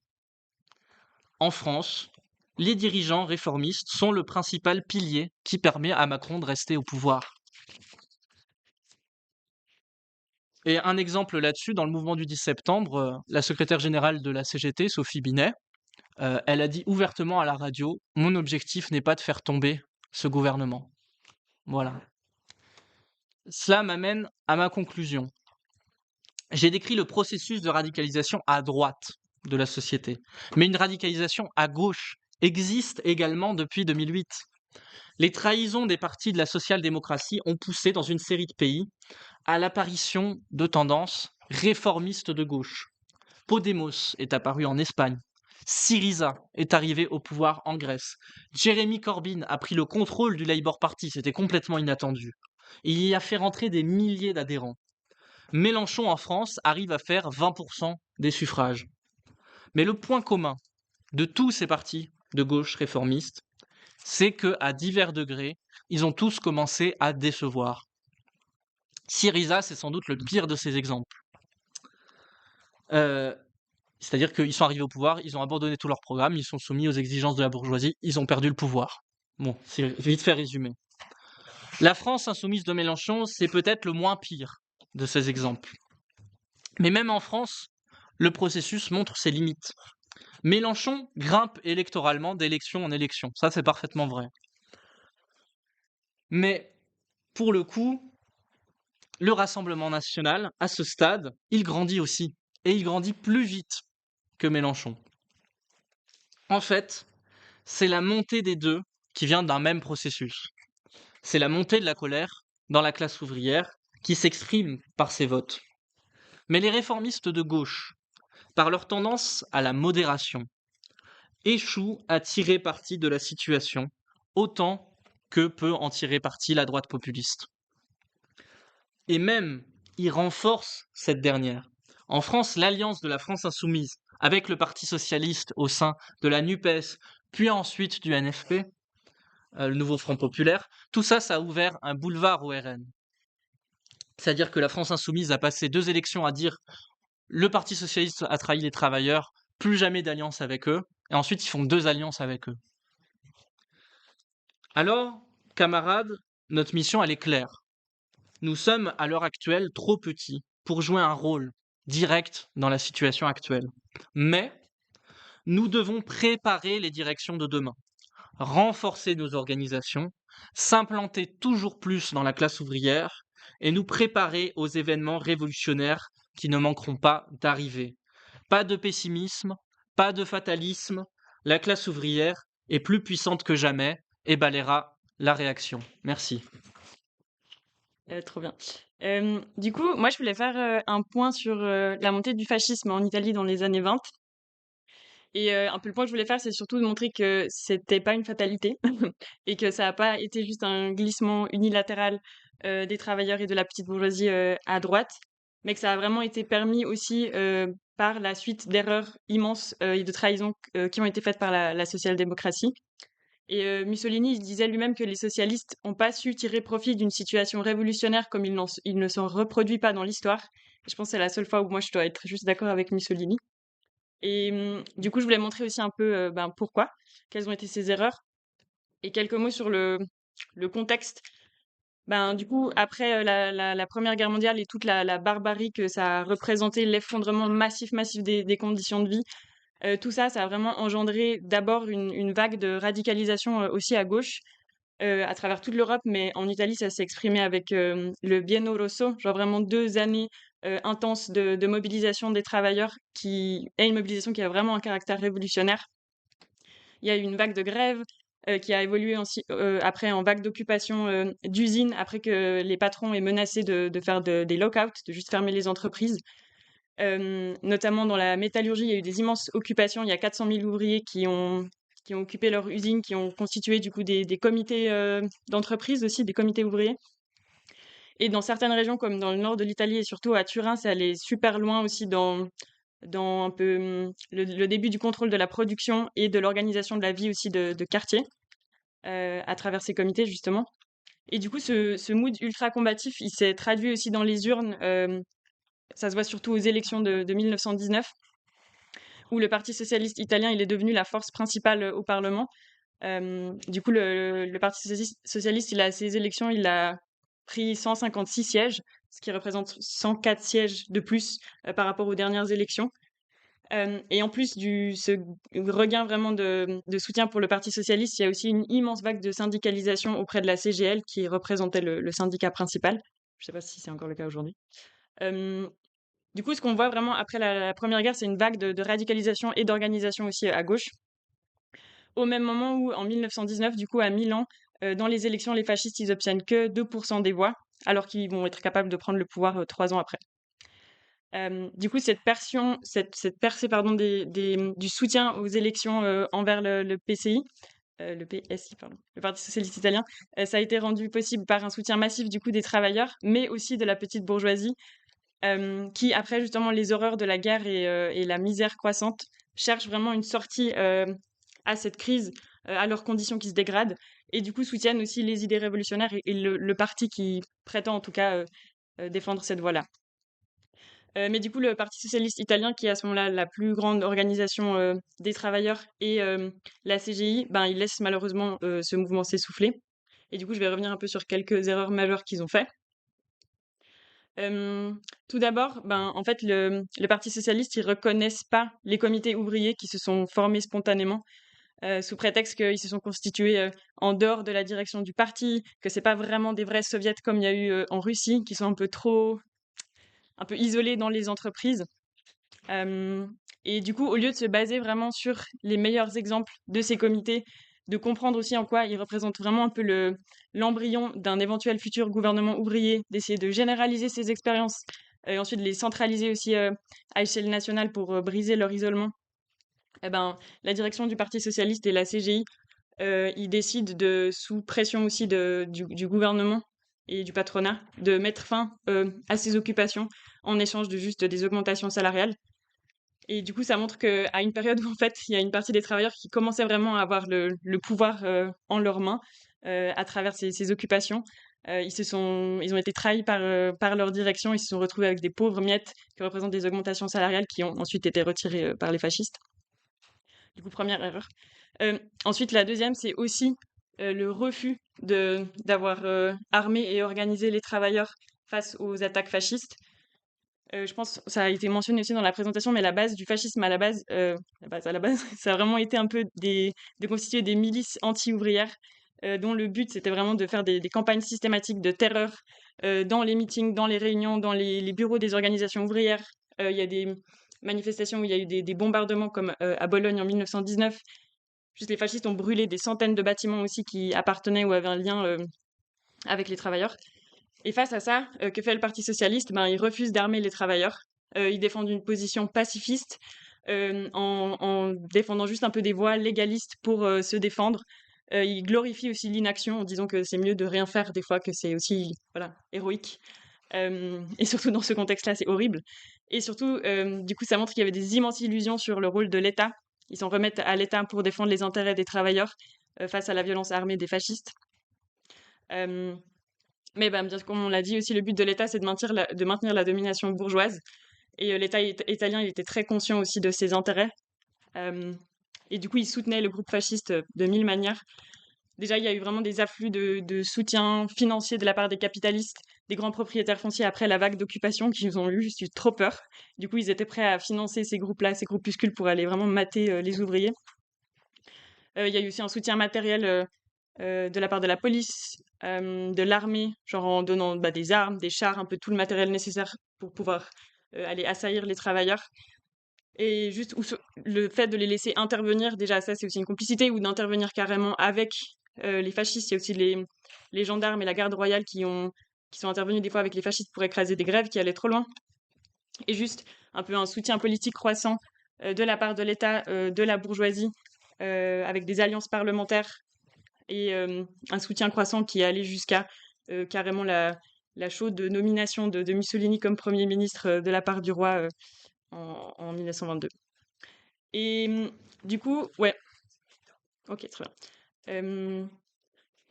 En France, les dirigeants réformistes sont le principal pilier qui permet à Macron de rester au pouvoir. Et un exemple là-dessus, dans le mouvement du 10 septembre, la secrétaire générale de la CGT, Sophie Binet, elle a dit ouvertement à la radio « Mon objectif n'est pas de faire tomber ce gouvernement ». Voilà. Cela m'amène à ma conclusion. J'ai décrit le processus de radicalisation à droite de la société, mais une radicalisation à gauche existe également depuis 2008. Les trahisons des partis de la social-démocratie ont poussé dans une série de pays à l'apparition de tendances réformistes de gauche. Podemos est apparu en Espagne. Syriza est arrivé au pouvoir en Grèce. Jeremy Corbyn a pris le contrôle du Labour Party, c'était complètement inattendu. Il y a fait rentrer des milliers d'adhérents. Mélenchon en France arrive à faire 20% des suffrages. Mais le point commun de tous ces partis de gauche réformistes, c'est qu'à divers degrés, ils ont tous commencé à décevoir. Syriza, c'est sans doute le pire de ces exemples. C'est-à-dire qu'ils sont arrivés au pouvoir, ils ont abandonné tous leurs programmes, ils sont soumis aux exigences de la bourgeoisie, ils ont perdu le pouvoir. Bon, c'est vite fait résumé. La France insoumise de Mélenchon, c'est peut-être le moins pire de ces exemples. Mais même en France, le processus montre ses limites. Mélenchon grimpe électoralement d'élection en élection, ça c'est parfaitement vrai. Mais pour le coup, le Rassemblement national, à ce stade, il grandit aussi, et il grandit plus vite que Mélenchon. En fait, c'est la montée des deux qui vient d'un même processus. C'est la montée de la colère dans la classe ouvrière qui s'exprime par ces votes. Mais les réformistes de gauche, par leur tendance à la modération, échouent à tirer parti de la situation autant que peut en tirer parti la droite populiste. Et même, ils renforcent cette dernière. En France, l'alliance de la France insoumise avec le Parti socialiste au sein de la NUPES, puis ensuite du NFP, le nouveau Front populaire, tout ça, ça a ouvert un boulevard au RN. C'est-à-dire que la France insoumise a passé 2 élections à dire le Parti socialiste a trahi les travailleurs, plus jamais d'alliance avec eux, et ensuite ils font 2 alliances avec eux. Alors, camarades, notre mission, elle est claire. Nous sommes à l'heure actuelle trop petits pour jouer un rôle direct dans la situation actuelle. Mais nous devons préparer les directions de demain, renforcer nos organisations, s'implanter toujours plus dans la classe ouvrière et nous préparer aux événements révolutionnaires qui ne manqueront pas d'arriver. Pas de pessimisme, pas de fatalisme, la classe ouvrière est plus puissante que jamais et balayera la réaction. Merci.
Trop bien. Du coup, moi, je voulais faire un point sur la montée du fascisme en Italie dans les années 20. Et un peu le point que je voulais faire, c'est surtout de montrer que c'était pas une fatalité et que ça n'a pas été juste un glissement unilatéral des travailleurs et de la petite bourgeoisie à droite, mais que ça a vraiment été permis aussi par la suite d'erreurs immenses et de trahisons qui ont été faites par la social-démocratie. Et Mussolini, il disait lui-même que les socialistes n'ont pas su tirer profit d'une situation révolutionnaire comme il ne s'en reproduit pas dans l'histoire. Je pense que c'est la seule fois où moi je dois être juste d'accord avec Mussolini. Et du coup, je voulais montrer aussi un peu pourquoi, quelles ont été ces erreurs, et quelques mots sur le contexte. Du coup, après la Première Guerre mondiale et toute la barbarie que ça a représenté, l'effondrement massif des conditions de vie, tout ça, ça a vraiment engendré d'abord une vague de radicalisation aussi à gauche, à travers toute l'Europe, mais en Italie, ça s'est exprimé avec le Biennio Rosso, genre vraiment 2 années intenses de mobilisation des travailleurs, qui est une mobilisation qui a vraiment un caractère révolutionnaire. Il y a eu une vague de grève qui a évolué après en vague d'occupation d'usines, après que les patrons aient menacé de faire des lockouts, de juste fermer les entreprises. Notamment dans la métallurgie, il y a eu des immenses occupations. Il y a 400 000 ouvriers qui ont occupé leur usine, qui ont constitué du coup des comités d'entreprise aussi, des comités ouvriers. Et dans certaines régions, comme dans le nord de l'Italie et surtout à Turin, c'est allé super loin aussi dans un peu le début du contrôle de la production et de l'organisation de la vie aussi de quartier à travers ces comités justement. Et du coup, ce mood ultra combatif, il s'est traduit aussi dans les urnes. Ça se voit surtout aux élections de 1919, où le Parti socialiste italien il est devenu la force principale au Parlement. Du coup, le Parti socialiste, à ces élections, il a pris 156 sièges, ce qui représente 104 sièges de plus par rapport aux dernières élections. Et en plus ce regain vraiment de soutien pour le Parti socialiste, il y a aussi une immense vague de syndicalisation auprès de la CGL, qui représentait le syndicat principal. Je ne sais pas si c'est encore le cas aujourd'hui. Du coup, ce qu'on voit vraiment après la Première Guerre, c'est une vague de radicalisation et d'organisation aussi à gauche. Au même moment où, en 1919, du coup, à Milan, dans les élections, les fascistes, ils obtiennent que 2% des voix, alors qu'ils vont être capables de prendre le pouvoir 3 ans après. Du coup, cette percée pardon, du soutien aux élections envers le PCI, le PSI, pardon, le Parti socialiste italien, ça a été rendu possible par un soutien massif du coup des travailleurs, mais aussi de la petite bourgeoisie, qui, après justement les horreurs de la guerre et la misère croissante, cherchent vraiment une sortie à cette crise, à leurs conditions qui se dégradent, et du coup soutiennent aussi les idées révolutionnaires et le parti qui prétend en tout cas défendre cette voie-là. Mais du coup, le Parti socialiste italien, qui est à ce moment-là la plus grande organisation des travailleurs, et la CGI, il laisse malheureusement ce mouvement s'essouffler. Et du coup, je vais revenir un peu sur quelques erreurs majeures qu'ils ont fait. Tout d'abord, en fait, le Parti socialiste, ils reconnaissent pas les comités ouvriers qui se sont formés spontanément, sous prétexte qu'ils se sont constitués en dehors de la direction du parti, que c'est pas vraiment des vrais soviets comme il y a eu en Russie, qui sont un peu isolés dans les entreprises. Et du coup, au lieu de se baser vraiment sur les meilleurs exemples de ces comités, de comprendre aussi en quoi ils représentent vraiment un peu l'embryon d'un éventuel futur gouvernement ouvrier, d'essayer de généraliser ces expériences et ensuite de les centraliser aussi à échelle nationale pour briser leur isolement, la direction du Parti socialiste et la CGI, ils décident sous pression aussi du gouvernement et du patronat, de mettre fin à ces occupations en échange de juste des augmentations salariales. Et du coup, ça montre qu'à une période où, en fait, il y a une partie des travailleurs qui commençaient vraiment à avoir le pouvoir en leurs mains à travers ces occupations. Ils ont été trahis par leur direction. Ils se sont retrouvés avec des pauvres miettes qui représentent des augmentations salariales qui ont ensuite été retirées par les fascistes. Du coup, première erreur. Ensuite, la deuxième, c'est aussi le refus d'avoir armé et organisé les travailleurs face aux attaques fascistes. Je pense que ça a été mentionné aussi dans la présentation, mais la base du fascisme à la base, ça a vraiment été un peu de constituer des milices anti-ouvrières, dont le but c'était vraiment de faire des campagnes systématiques de terreur dans les meetings, dans les réunions, dans les bureaux des organisations ouvrières. Il y a des manifestations où il y a eu des bombardements comme à Bologne en 1919. Juste, les fascistes ont brûlé des centaines de bâtiments aussi qui appartenaient ou avaient un lien avec les travailleurs. Et face à ça, que fait le Parti socialiste? Ben, il refuse d'armer les travailleurs. Il défend une position pacifiste en défendant juste un peu des voies légalistes pour se défendre. Il glorifie aussi l'inaction en disant que c'est mieux de rien faire des fois, que c'est aussi voilà, héroïque. Et surtout dans ce contexte-là, c'est horrible. Et surtout, du coup, ça montre qu'il y avait des immenses illusions sur le rôle de l'État. Ils s'en remettent à l'État pour défendre les intérêts des travailleurs face à la violence armée des fascistes. Euh, mais ben, bien comme on l'a dit aussi, le but de l'État, c'est de maintenir la domination bourgeoise. Et l'État italien, il était très conscient aussi de ses intérêts. Et du coup, il soutenait le groupe fasciste de mille manières. Déjà, il y a eu vraiment des afflux de soutien financier de la part des capitalistes, des grands propriétaires fonciers après la vague d'occupation qui ont eu juste eu trop peur. Du coup, ils étaient prêts à financer ces groupes-là, ces groupuscules pour aller vraiment mater les ouvriers. Il y a eu aussi un soutien matériel de la part de la police, de l'armée, genre en donnant des armes, des chars, un peu tout le matériel nécessaire pour pouvoir aller assaillir les travailleurs. Et juste le fait de les laisser intervenir, déjà ça c'est aussi une complicité, ou d'intervenir carrément avec les fascistes. Il y a aussi les gendarmes et la garde royale qui sont intervenus des fois avec les fascistes pour écraser des grèves qui allaient trop loin. Et juste un peu un soutien politique croissant de la part de l'État, de la bourgeoisie, avec des alliances parlementaires et un soutien croissant qui allait jusqu'à carrément la chaude nomination de Mussolini comme Premier ministre de la part du roi en 1922. Et du coup, ouais, ok, très bien.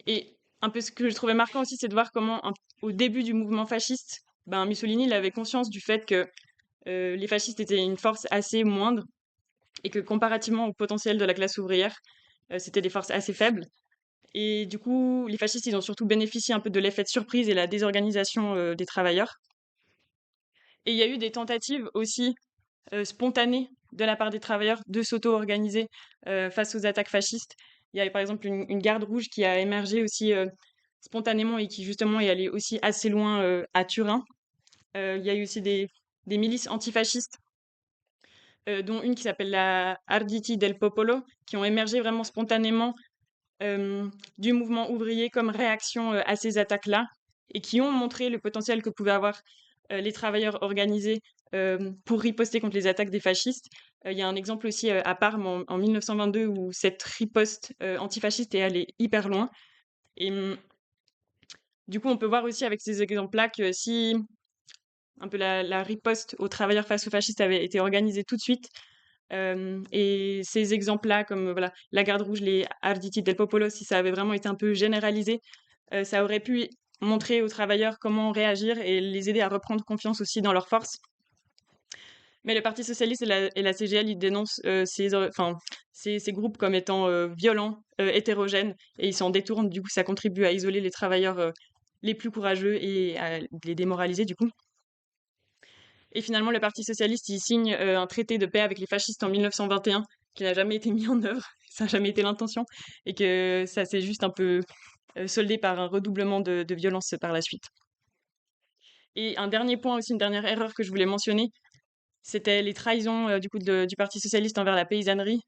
Et un peu ce que je trouvais marquant aussi, c'est de voir comment, au début du mouvement fasciste, ben, Mussolini il avait conscience du fait que les fascistes étaient une force assez moindre et que comparativement au potentiel de la classe ouvrière, c'était des forces assez faibles. Et du coup, les fascistes, ils ont surtout bénéficié un peu de l'effet de surprise et la désorganisation des travailleurs. Et il y a eu des tentatives aussi spontanées de la part des travailleurs de s'auto-organiser face aux attaques fascistes. Il y avait par exemple une garde rouge qui a émergé aussi spontanément et qui justement est allée aussi assez loin à Turin. Il y a eu aussi des milices antifascistes, dont une qui s'appelle la Arditi del Popolo, qui ont émergé vraiment spontanément du mouvement ouvrier comme réaction à ces attaques-là et qui ont montré le potentiel que pouvaient avoir les travailleurs organisés pour riposter contre les attaques des fascistes. Il y a un exemple aussi à Parme en 1922 où cette riposte antifasciste est allée hyper loin. Et du coup, on peut voir aussi avec ces exemples-là que si un peu la riposte aux travailleurs face aux fascistes avait été organisée tout de suite, et ces exemples-là, comme voilà, la Garde rouge, les Arditi del Popolo, si ça avait vraiment été un peu généralisé, ça aurait pu montrer aux travailleurs comment réagir et les aider à reprendre confiance aussi dans leurs forces. Mais le Parti socialiste et la CGL, ils dénoncent ces groupes comme étant violents, hétérogènes, et ils s'en détournent. Du coup, ça contribue à isoler les travailleurs les plus courageux et à les démoraliser, du coup. Et finalement, le Parti socialiste, il signe un traité de paix avec les fascistes en 1921, qui n'a jamais été mis en œuvre, ça n'a jamais été l'intention, et que ça s'est juste un peu soldé par un redoublement de violence par la suite. Et un dernier point aussi, une dernière erreur que je voulais mentionner, c'était les trahisons du Parti socialiste envers la paysannerie,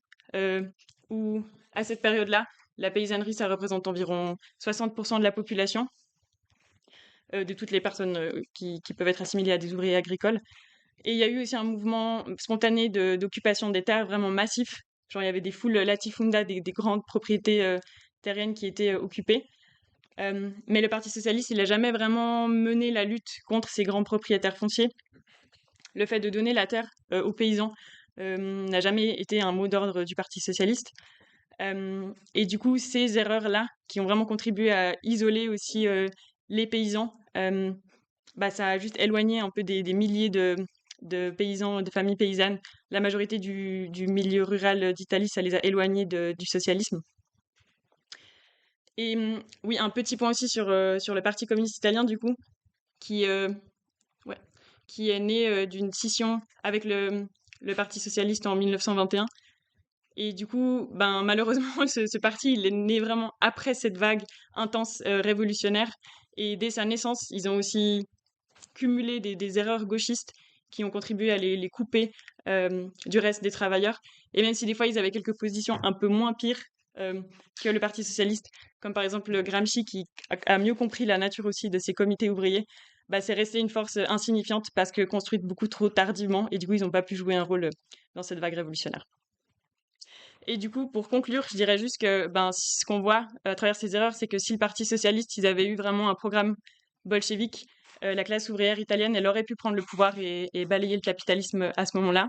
où à cette période-là, la paysannerie, ça représente environ 60% de la population, de toutes les personnes qui peuvent être assimilées à des ouvriers agricoles. Et il y a eu aussi un mouvement spontané d'occupation des terres vraiment massif. Genre, il y avait des foules latifunda, des grandes propriétés terriennes qui étaient occupées. Mais le Parti socialiste, il n'a jamais vraiment mené la lutte contre ces grands propriétaires fonciers. Le fait de donner la terre aux paysans n'a jamais été un mot d'ordre du Parti socialiste. Et du coup, ces erreurs-là, qui ont vraiment contribué à isoler aussi les paysans, ça a juste éloigné un peu des milliers de paysans, de familles paysannes. La majorité du milieu rural d'Italie, ça les a éloignés du socialisme. Et oui, un petit point aussi sur le Parti communiste italien, du coup, qui est né d'une scission avec le Parti socialiste en 1921. Et du coup, malheureusement, ce parti, il est né vraiment après cette vague intense révolutionnaire. Et dès sa naissance, ils ont aussi cumulé des erreurs gauchistes qui ont contribué à les couper du reste des travailleurs. Et même si des fois ils avaient quelques positions un peu moins pires que le Parti socialiste, comme par exemple Gramsci qui a mieux compris la nature aussi de ces comités ouvriers, bah, c'est resté une force insignifiante parce que construite beaucoup trop tardivement et du coup ils n'ont pas pu jouer un rôle dans cette vague révolutionnaire. Et du coup, pour conclure, je dirais juste que ben, ce qu'on voit à travers ces erreurs, c'est que si le Parti socialiste, ils avaient eu vraiment un programme bolchevique, la classe ouvrière italienne, elle aurait pu prendre le pouvoir et balayer le capitalisme à ce moment-là.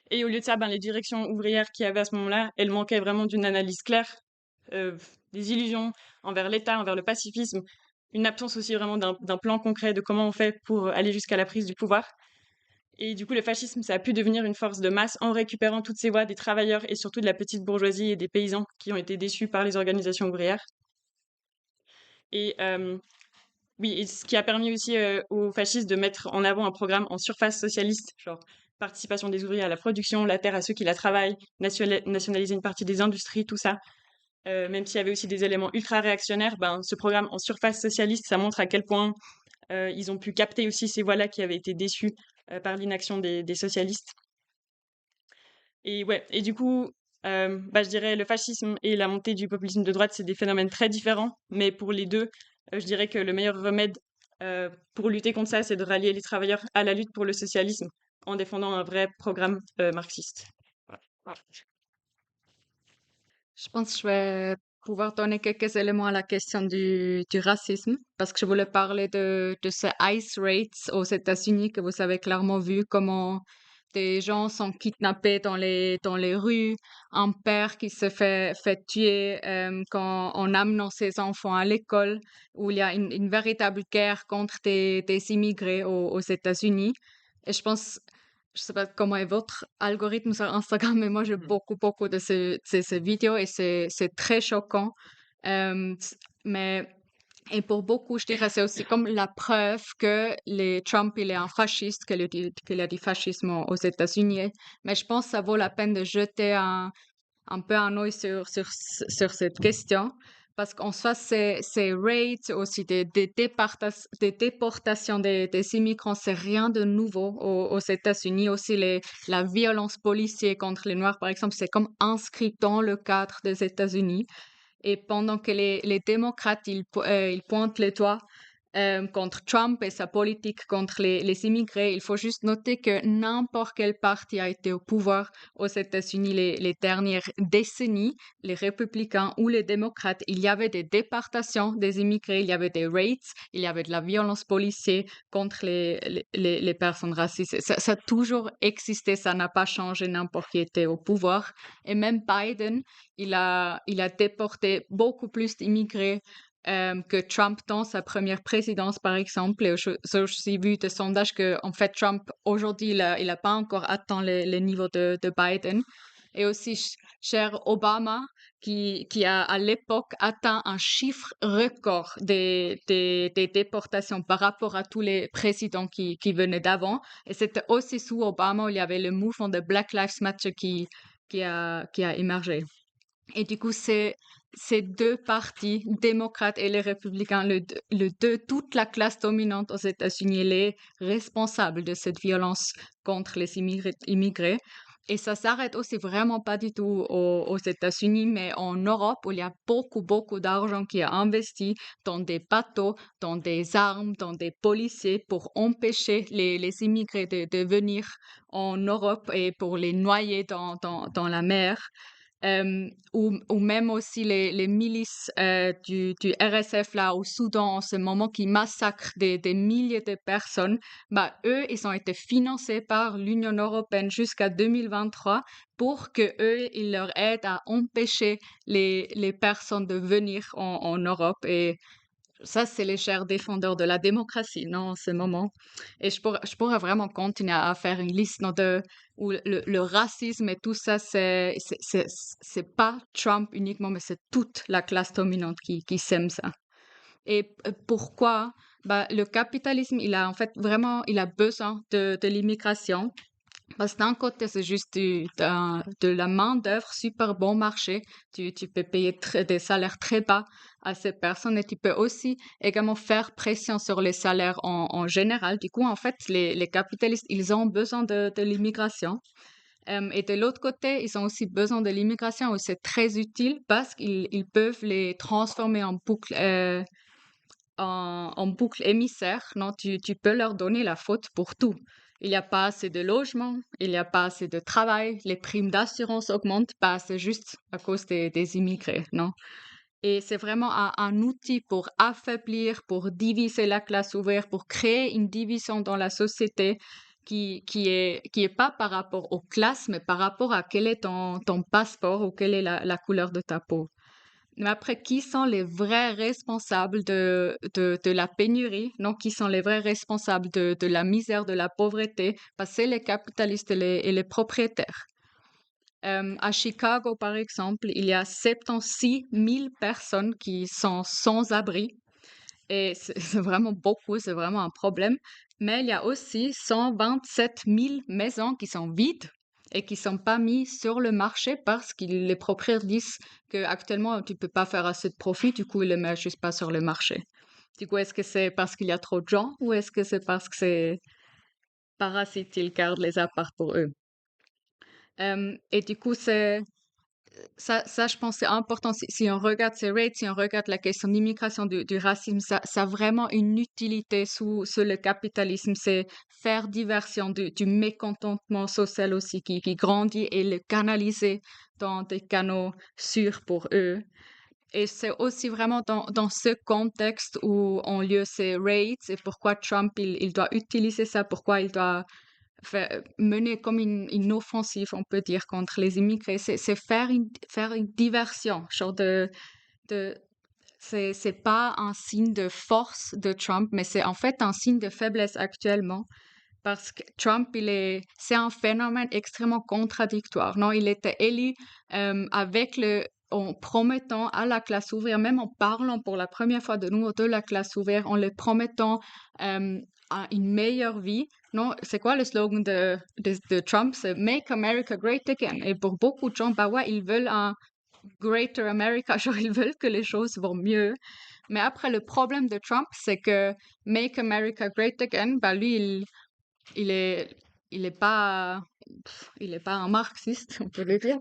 Et au lieu de ça, ben, les directions ouvrières qu'il y avait à ce moment-là, elles manquaient vraiment d'une analyse claire, euh, des illusions envers l'État, envers le pacifisme, une absence aussi vraiment d'un plan concret de comment on fait pour aller jusqu'à la prise du pouvoir. Et du coup, le fascisme, ça a pu devenir une force de masse en récupérant toutes ces voix des travailleurs et surtout de la petite bourgeoisie et des paysans qui ont été déçus par les organisations ouvrières. Et oui, et ce qui a permis aussi aux fascistes de mettre en avant un programme en surface socialiste, genre participation des ouvriers à la production, la terre à ceux qui la travaillent, nationaliser une partie des industries, tout ça. Même s'il y avait aussi des éléments ultra réactionnaires, ben, ce programme en surface socialiste, ça montre à quel point ils ont pu capter aussi ces voix-là qui avaient été déçues par l'inaction des socialistes. Et ouais, et du coup, bah, je dirais le fascisme et la montée du populisme de droite, c'est des phénomènes très différents, mais pour les deux, je dirais que le meilleur remède pour lutter contre ça, c'est de rallier les travailleurs à la lutte pour le socialisme en défendant un vrai programme marxiste. Voilà.
Je pense que je vais pouvoir donner quelques éléments à la question du racisme, parce que je voulais parler de ce ICE rates aux États-Unis que vous avez clairement vu comment des gens sont kidnappés dans les rues, un père qui se fait tuer quand, en amenant ses enfants à l'école, où il y a une véritable guerre contre des immigrés aux États-Unis. Et je pense, je sais pas comment est votre algorithme sur Instagram, mais moi, j'ai beaucoup de ces vidéos et c'est très choquant. Mais, et pour beaucoup, je dirais, c'est aussi comme la preuve que Trump, il est un fasciste, qu'il a dit fascisme aux États-Unis. Mais je pense que ça vaut la peine de jeter un peu un œil sur cette question. Parce qu'en soi, ces raids, aussi des déportations des immigrants, c'est rien de nouveau aux États-Unis. Aussi, la violence policière contre les Noirs, par exemple, c'est comme inscrit dans le cadre des États-Unis. Et pendant que les démocrates, ils pointent les doigts contre Trump et sa politique contre les immigrés, il faut juste noter que n'importe quel parti a été au pouvoir aux États-Unis les dernières décennies, les républicains ou les démocrates, il y avait des déportations des immigrés, il y avait des raids, il y avait de la violence policière contre les personnes racistes. Ça a toujours existé, ça n'a pas changé n'importe qui était au pouvoir. Et même Biden, il a déporté beaucoup plus d'immigrés que Trump dans sa première présidence, par exemple. Et j'ai aussi vu des sondages que, en fait, Trump, aujourd'hui, il a pas encore atteint les niveaux de Biden. Et aussi, cher Obama, qui a à l'époque atteint un chiffre record des déportations par rapport à tous les présidents qui venaient d'avant. Et c'était aussi sous Obama où il y avait le mouvement de Black Lives Matter qui a émergé. Et du coup, ces deux partis, démocrates et les républicains, toute la classe dominante aux États-Unis, elle est responsable de cette violence contre les immigrés. Et ça s'arrête aussi vraiment pas du tout aux États-Unis, mais en Europe, où il y a beaucoup d'argent qui est investi dans des bateaux, dans des armes, dans des policiers pour empêcher les immigrés de venir en Europe et pour les noyer dans la mer. Ou même aussi les milices du RSF là au Soudan en ce moment qui massacrent des milliers de personnes, bah, eux, ils ont été financés par l'Union européenne jusqu'à 2023 pour que eux, ils leur aident à empêcher les personnes de venir en Europe. Et ça, c'est les chers défendeurs de la démocratie, non, en ce moment. Et je pourrais vraiment continuer à faire une liste non, où le racisme et tout ça, c'est pas Trump uniquement, mais c'est toute la classe dominante qui sème ça. Et pourquoi? Bah, le capitalisme, il a en fait vraiment, il a besoin de l'immigration. Parce que d'un côté, c'est juste de la main-d'œuvre super bon marché. Tu peux payer des salaires très bas à ces personnes et tu peux aussi également faire pression sur les salaires en général. Du coup, en fait, les capitalistes, ils ont besoin de l'immigration. Et de l'autre côté, ils ont aussi besoin de l'immigration où c'est très utile parce qu'ils peuvent les transformer en boucle émissaire. Non, tu peux leur donner la faute pour tout. Il n'y a pas assez de logements, il n'y a pas assez de travail, les primes d'assurance augmentent pas, c'est juste à cause des immigrés, non? Et c'est vraiment un outil pour affaiblir, pour diviser la classe ouvrière, pour créer une division dans la société qui est pas par rapport aux classes, mais par rapport à quel est ton passeport ou quelle est la couleur de ta peau. Mais après, qui sont les vrais responsables de la pénurie? Non, qui sont les vrais responsables de la misère, de la pauvreté? Parce que c'est les capitalistes et les propriétaires. À Chicago, par exemple, il y a 76 000 personnes qui sont sans abri. Et c'est vraiment beaucoup, c'est vraiment un problème. Mais il y a aussi 127 000 maisons qui sont vides et qui sont pas mises sur le marché parce que les propriétaires disent qu'actuellement, tu peux pas faire assez de profit, du coup, ils les mettent juste pas sur le marché. Du coup, est-ce que c'est parce qu'il y a trop de gens ou est-ce que c'est parce que c'est parasites, ils gardent les apparts pour eux? Et du coup, ça, je pense, c'est important. Si on regarde ces rates, si on regarde la question de l'immigration, du racisme, ça a vraiment une utilité sous le capitalisme. C'est faire diversion du mécontentement social aussi qui grandit et le canaliser dans des canaux sûrs pour eux. Et c'est aussi vraiment dans ce contexte où ont lieu ces raids et pourquoi Trump, il doit utiliser ça, pourquoi il doit mener comme une offensive, on peut dire, contre les immigrés. C'est faire une diversion, genre de c'est pas un signe de force de Trump, mais c'est en fait un signe de faiblesse actuellement. Parce que Trump, c'est un phénomène extrêmement contradictoire. Non, il était élu en promettant à la classe ouvrière, même en parlant pour la première fois de nouveau de la classe ouvrière, en leur promettant une meilleure vie. Non, c'est quoi le slogan de Trump? C'est Make America Great Again. Et pour beaucoup de gens, bah ouais, ils veulent un Greater America, genre ils veulent que les choses vont mieux. Mais après, le problème de Trump, c'est que Make America Great Again, bah lui, il est, il est pas, il est pas un marxiste, on peut le dire.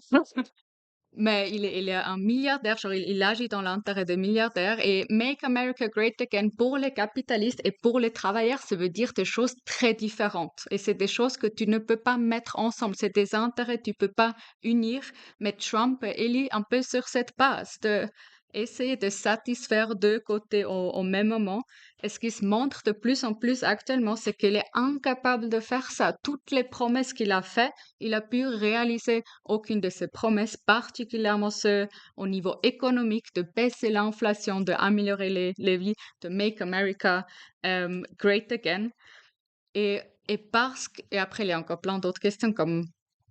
Mais il est un milliardaire, genre il agit dans l'intérêt des milliardaires. Et Make America Great Again pour les capitalistes et pour les travailleurs, ça veut dire des choses très différentes. Et c'est des choses que tu ne peux pas mettre ensemble. C'est des intérêts que tu peux pas unir. Mais Trump est élu un peu sur cette base de essayer de satisfaire deux côtés au même moment. Et ce qui se montre de plus en plus actuellement, c'est qu'il est incapable de faire ça. Toutes les promesses qu'il a faites, il a pu réaliser aucune de ses promesses, particulièrement ce au niveau économique, de baisser l'inflation, d'améliorer les vies, de Make America Great Again. Et et après, il y a encore plein d'autres questions comme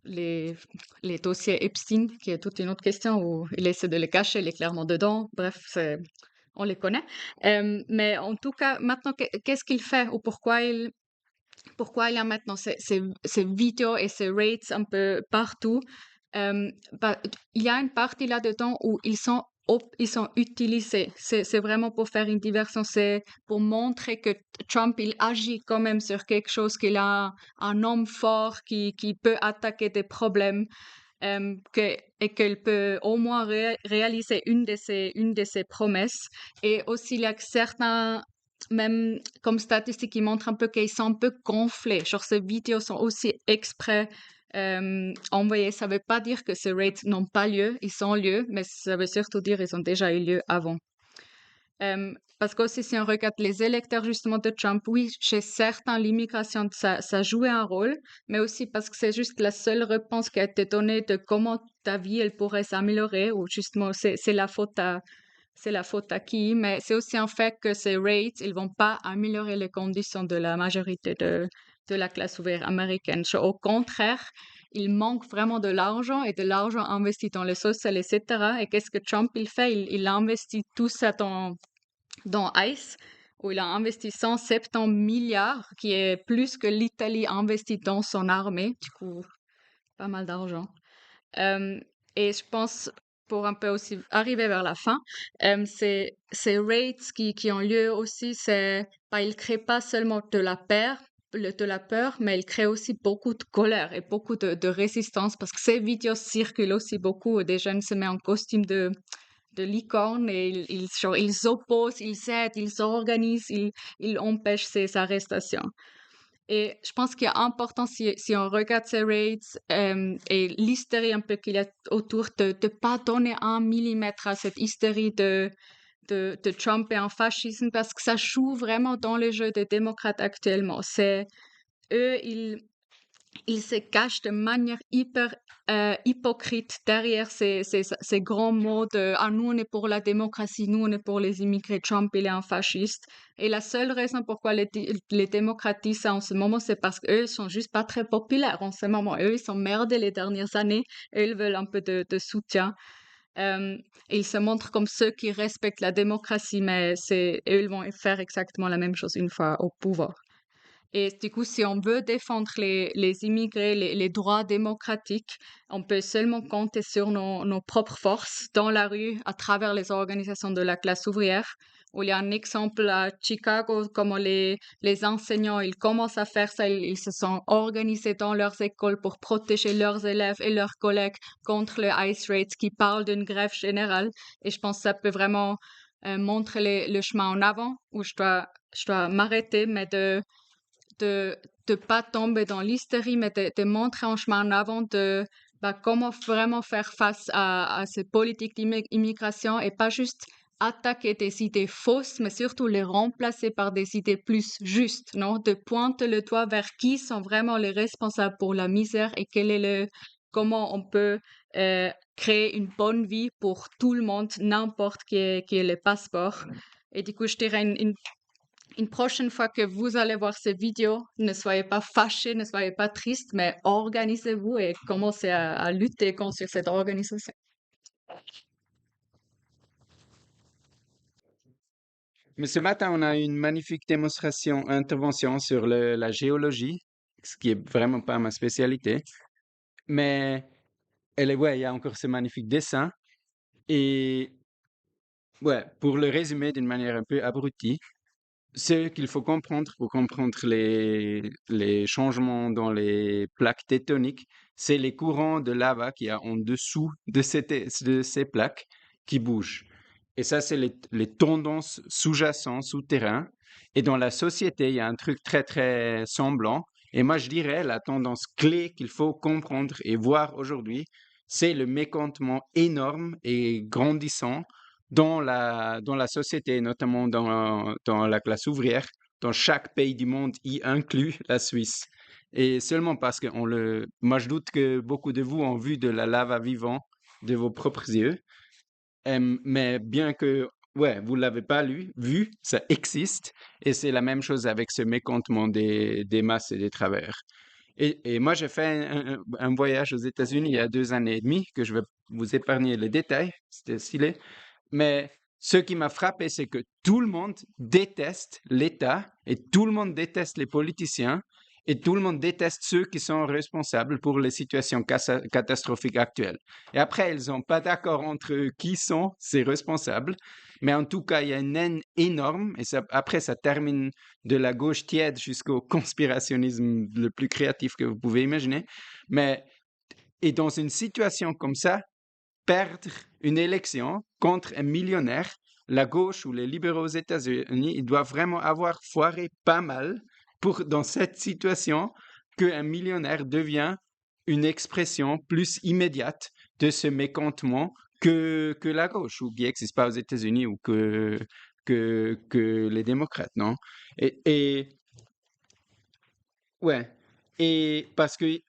les, les dossiers Epstein, qui est toute une autre question où il essaie de les cacher, il est clairement dedans. Bref, on les connaît. Mais en tout cas, maintenant, qu'est-ce qu'il fait ou pourquoi il y a maintenant ces vidéos et ces rates un peu partout? Bah, il y a une partie là-dedans où ils sont utilisés. C'est vraiment pour faire une diversion. C'est pour montrer que Trump, il agit quand même sur quelque chose, qu'il a un homme fort qui peut attaquer des problèmes, et qu'il peut au moins réaliser une de ses promesses. Et aussi, il y a certains même comme statistiques qui montrent un peu qu'ils sont un peu gonflés. Genre, ces vidéos sont aussi exprès envoyées. Ça ne veut pas dire que ces raids n'ont pas lieu, ils ont lieu, mais ça veut surtout dire qu'ils ont déjà eu lieu avant. Parce qu'aussi, si on regarde les électeurs justement de Trump, oui, chez certains, l'immigration, ça jouait un rôle, mais aussi parce que c'est juste la seule réponse qui a été donnée de comment ta vie, elle pourrait s'améliorer, ou justement, c'est la faute à qui, mais c'est aussi un fait que ces rates, ils vont pas améliorer les conditions de la majorité de la classe ouvrière américaine. Au contraire, il manque vraiment de l'argent et de l'argent investi dans le social, etc. Et qu'est-ce que Trump, il fait? Il investit tout ça dans ICE, où il a investi 170 milliards, qui est plus que l'Italie investit dans son armée. Du coup, pas mal d'argent. Et je pense pour un peu aussi arriver vers la fin, ces raids qui ont lieu aussi, ils créent pas seulement de la peur, mais ils créent aussi beaucoup de colère et beaucoup de résistance parce que ces vidéos circulent aussi beaucoup. Des jeunes se mettent en costume de licorne et genre, ils s'opposent, ils aident, ils s'organisent, ils empêchent ces arrestations. Et je pense qu'il est important, si on regarde ces raids et l'hystérie un peu qu'il y a autour, de ne pas donner 1 millimètre à cette hystérie de Trump et un fascisme, parce que ça joue vraiment dans le jeu des démocrates actuellement. Eux, ils se cachent de manière hyper hypocrite derrière ces grands mots de « Ah, nous, on est pour la démocratie, nous, on est pour les immigrés, Trump, il est un fasciste. » Et la seule raison pourquoi les démocrates disent ça en ce moment, c'est parce qu'eux, ils sont juste pas très populaires en ce moment. Eux, ils sont merdés les dernières années et ils veulent un peu de soutien. Et ils se montrent comme ceux qui respectent la démocratie, mais eux, ils vont faire exactement la même chose une fois au pouvoir. Et du coup, si on veut défendre les immigrés, les droits démocratiques, on peut seulement compter sur nos propres forces dans la rue, à travers les organisations de la classe ouvrière. Où il y a un exemple à Chicago, comment les enseignants, ils commencent à faire ça, ils se sont organisés dans leurs écoles pour protéger leurs élèves et leurs collègues contre le ICE raids qui parlent d'une grève générale. Et je pense que ça peut vraiment montrer le chemin en avant, où je dois m'arrêter, mais de pas tomber dans l'hystérie, mais de montrer un chemin en avant de comment vraiment faire face à ces politiques d'immigration et pas juste attaquer des idées fausses, mais surtout les remplacer par des idées plus justes, non? De pointer le doigt vers qui sont vraiment les responsables pour la misère et comment on peut créer une bonne vie pour tout le monde, n'importe qui est le passeport. Et du coup, je dirais une prochaine fois que vous allez voir ces vidéos, ne soyez pas fâchés, ne soyez pas tristes, mais organisez-vous et commencez à lutter contre cette organisation.
Mais ce matin, on a eu une magnifique intervention sur la géologie, ce qui est vraiment pas ma spécialité. Mais ouais, il y a encore ce magnifique dessin. Et ouais, pour le résumer d'une manière un peu abrutie, ce qu'il faut comprendre pour comprendre les changements dans les plaques tectoniques, c'est les courants de lava qu'il y a en dessous de ces plaques qui bougent. Et ça, c'est les tendances sous-jacentes, souterraines. Et dans la société, il y a un truc très, très semblant. Et moi, je dirais, la tendance clé qu'il faut comprendre et voir aujourd'hui, c'est le mécontentement énorme et grandissant dans la société, notamment dans la classe ouvrière, dans chaque pays du monde, y inclut la Suisse. Et seulement parce que moi, je doute que beaucoup de vous ont vu de la lava vivant de vos propres yeux. Mais bien que, ouais, vous l'avez pas vu, ça existe. Et c'est la même chose avec ce mécontentement des masses et des travailleurs. Et moi, j'ai fait un voyage aux États-Unis il y a 2 années et demie, que je vais vous épargner les détails, c'était stylé. Mais ce qui m'a frappé, c'est que tout le monde déteste l'État et tout le monde déteste les politiciens et tout le monde déteste ceux qui sont responsables pour les situations catastrophiques actuelles. Et après, ils n'ont pas d'accord entre eux qui sont ces responsables, mais en tout cas, il y a une haine énorme et après, ça termine de la gauche tiède jusqu'au conspirationnisme le plus créatif que vous pouvez imaginer. Et dans une situation comme ça, perdre une élection contre un millionnaire, la gauche ou les libéraux aux États-Unis, ils doivent vraiment avoir foiré pas mal pour, dans cette situation, qu'un millionnaire devient une expression plus immédiate de ce mécontentement que la gauche, ou qui n'existe pas aux États-Unis, ou que les démocrates, non? Ouais. Et parce que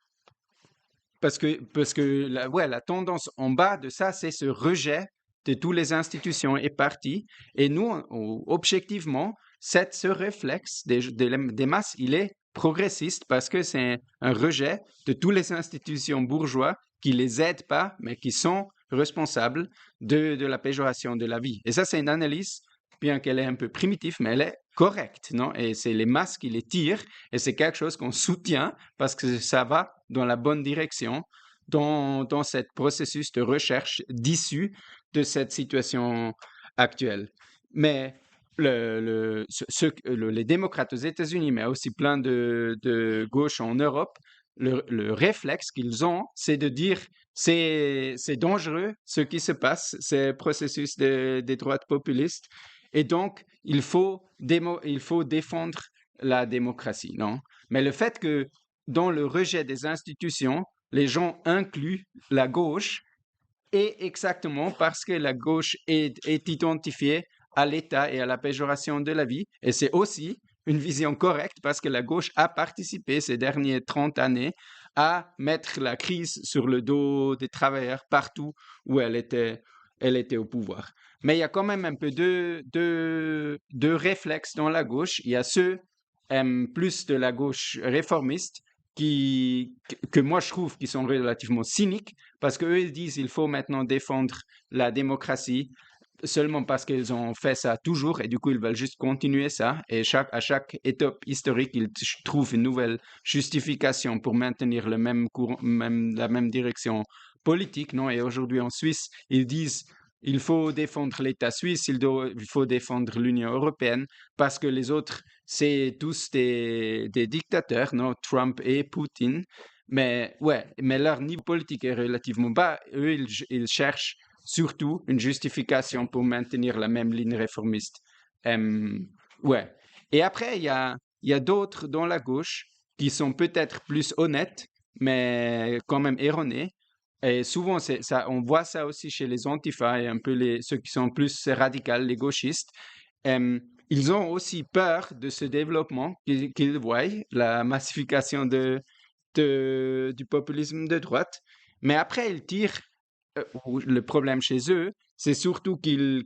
la tendance en bas de ça, c'est ce rejet de toutes les institutions et partis. Et nous, objectivement, ce réflexe des masses, il est progressiste parce que c'est un rejet de toutes les institutions bourgeoises qui les aident pas, mais qui sont responsables de la péjoration de la vie. Et ça, c'est une analyse, bien qu'elle est un peu primitive, mais elle est correcte, non? Et c'est les masses qui les tirent, et c'est quelque chose qu'on soutient parce que ça va dans la bonne direction dans ce processus de recherche d'issue de cette situation actuelle. Mais les démocrates aux États-Unis, mais aussi plein de gauche en Europe, le réflexe qu'ils ont, c'est de dire c'est dangereux ce qui se passe, ce processus des droites populistes, et donc il faut défendre la démocratie, non? Mais le fait que dans le rejet des institutions, les gens incluent la gauche, est exactement parce que la gauche est identifiée à l'État et à la péjoration de la vie. Et c'est aussi une vision correcte parce que la gauche a participé ces dernières 30 années à mettre la crise sur le dos des travailleurs partout où elle était au pouvoir. Mais il y a quand même un peu de réflexes dans la gauche. Il y a ceux plus de la gauche réformiste que moi je trouve qui sont relativement cyniques parce qu'eux ils disent il faut maintenant défendre la démocratie seulement parce qu'ils ont fait ça toujours et du coup ils veulent juste continuer ça et à chaque étape historique ils trouvent une nouvelle justification pour maintenir le même courant, la même direction politique, non? Et aujourd'hui en Suisse ils disent il faut défendre l'État suisse, il faut défendre l'Union européenne parce que les autres c'est tous des dictateurs, non? Trump et Poutine. Mais leur niveau politique est relativement bas. Eux, ils cherchent surtout une justification pour maintenir la même ligne réformiste. Ouais. Et après, il y a d'autres dans la gauche qui sont peut-être plus honnêtes, mais quand même erronés. Et souvent, ça, on voit ça aussi chez les antifas et un peu ceux qui sont plus radicaux, les gauchistes. Ils ont aussi peur de ce développement qu'ils voient, la massification du populisme de droite. Mais après, ils tirent, le problème chez eux, c'est surtout qu'ils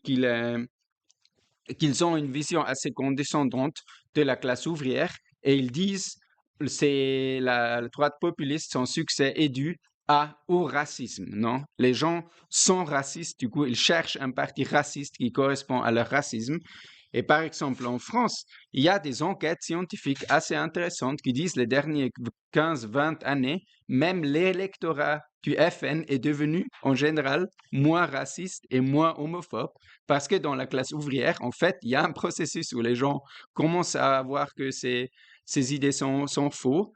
ont une vision assez condescendante de la classe ouvrière et ils disent la droite populiste, son succès est dû au racisme, non? Les gens sont racistes, du coup, ils cherchent un parti raciste qui correspond à leur racisme. Et par exemple, en France, il y a des enquêtes scientifiques assez intéressantes qui disent les dernières 15-20 années, même l'électorat du FN est devenu, en général, moins raciste et moins homophobe parce que dans la classe ouvrière, en fait, il y a un processus où les gens commencent à voir que ces idées sont faux.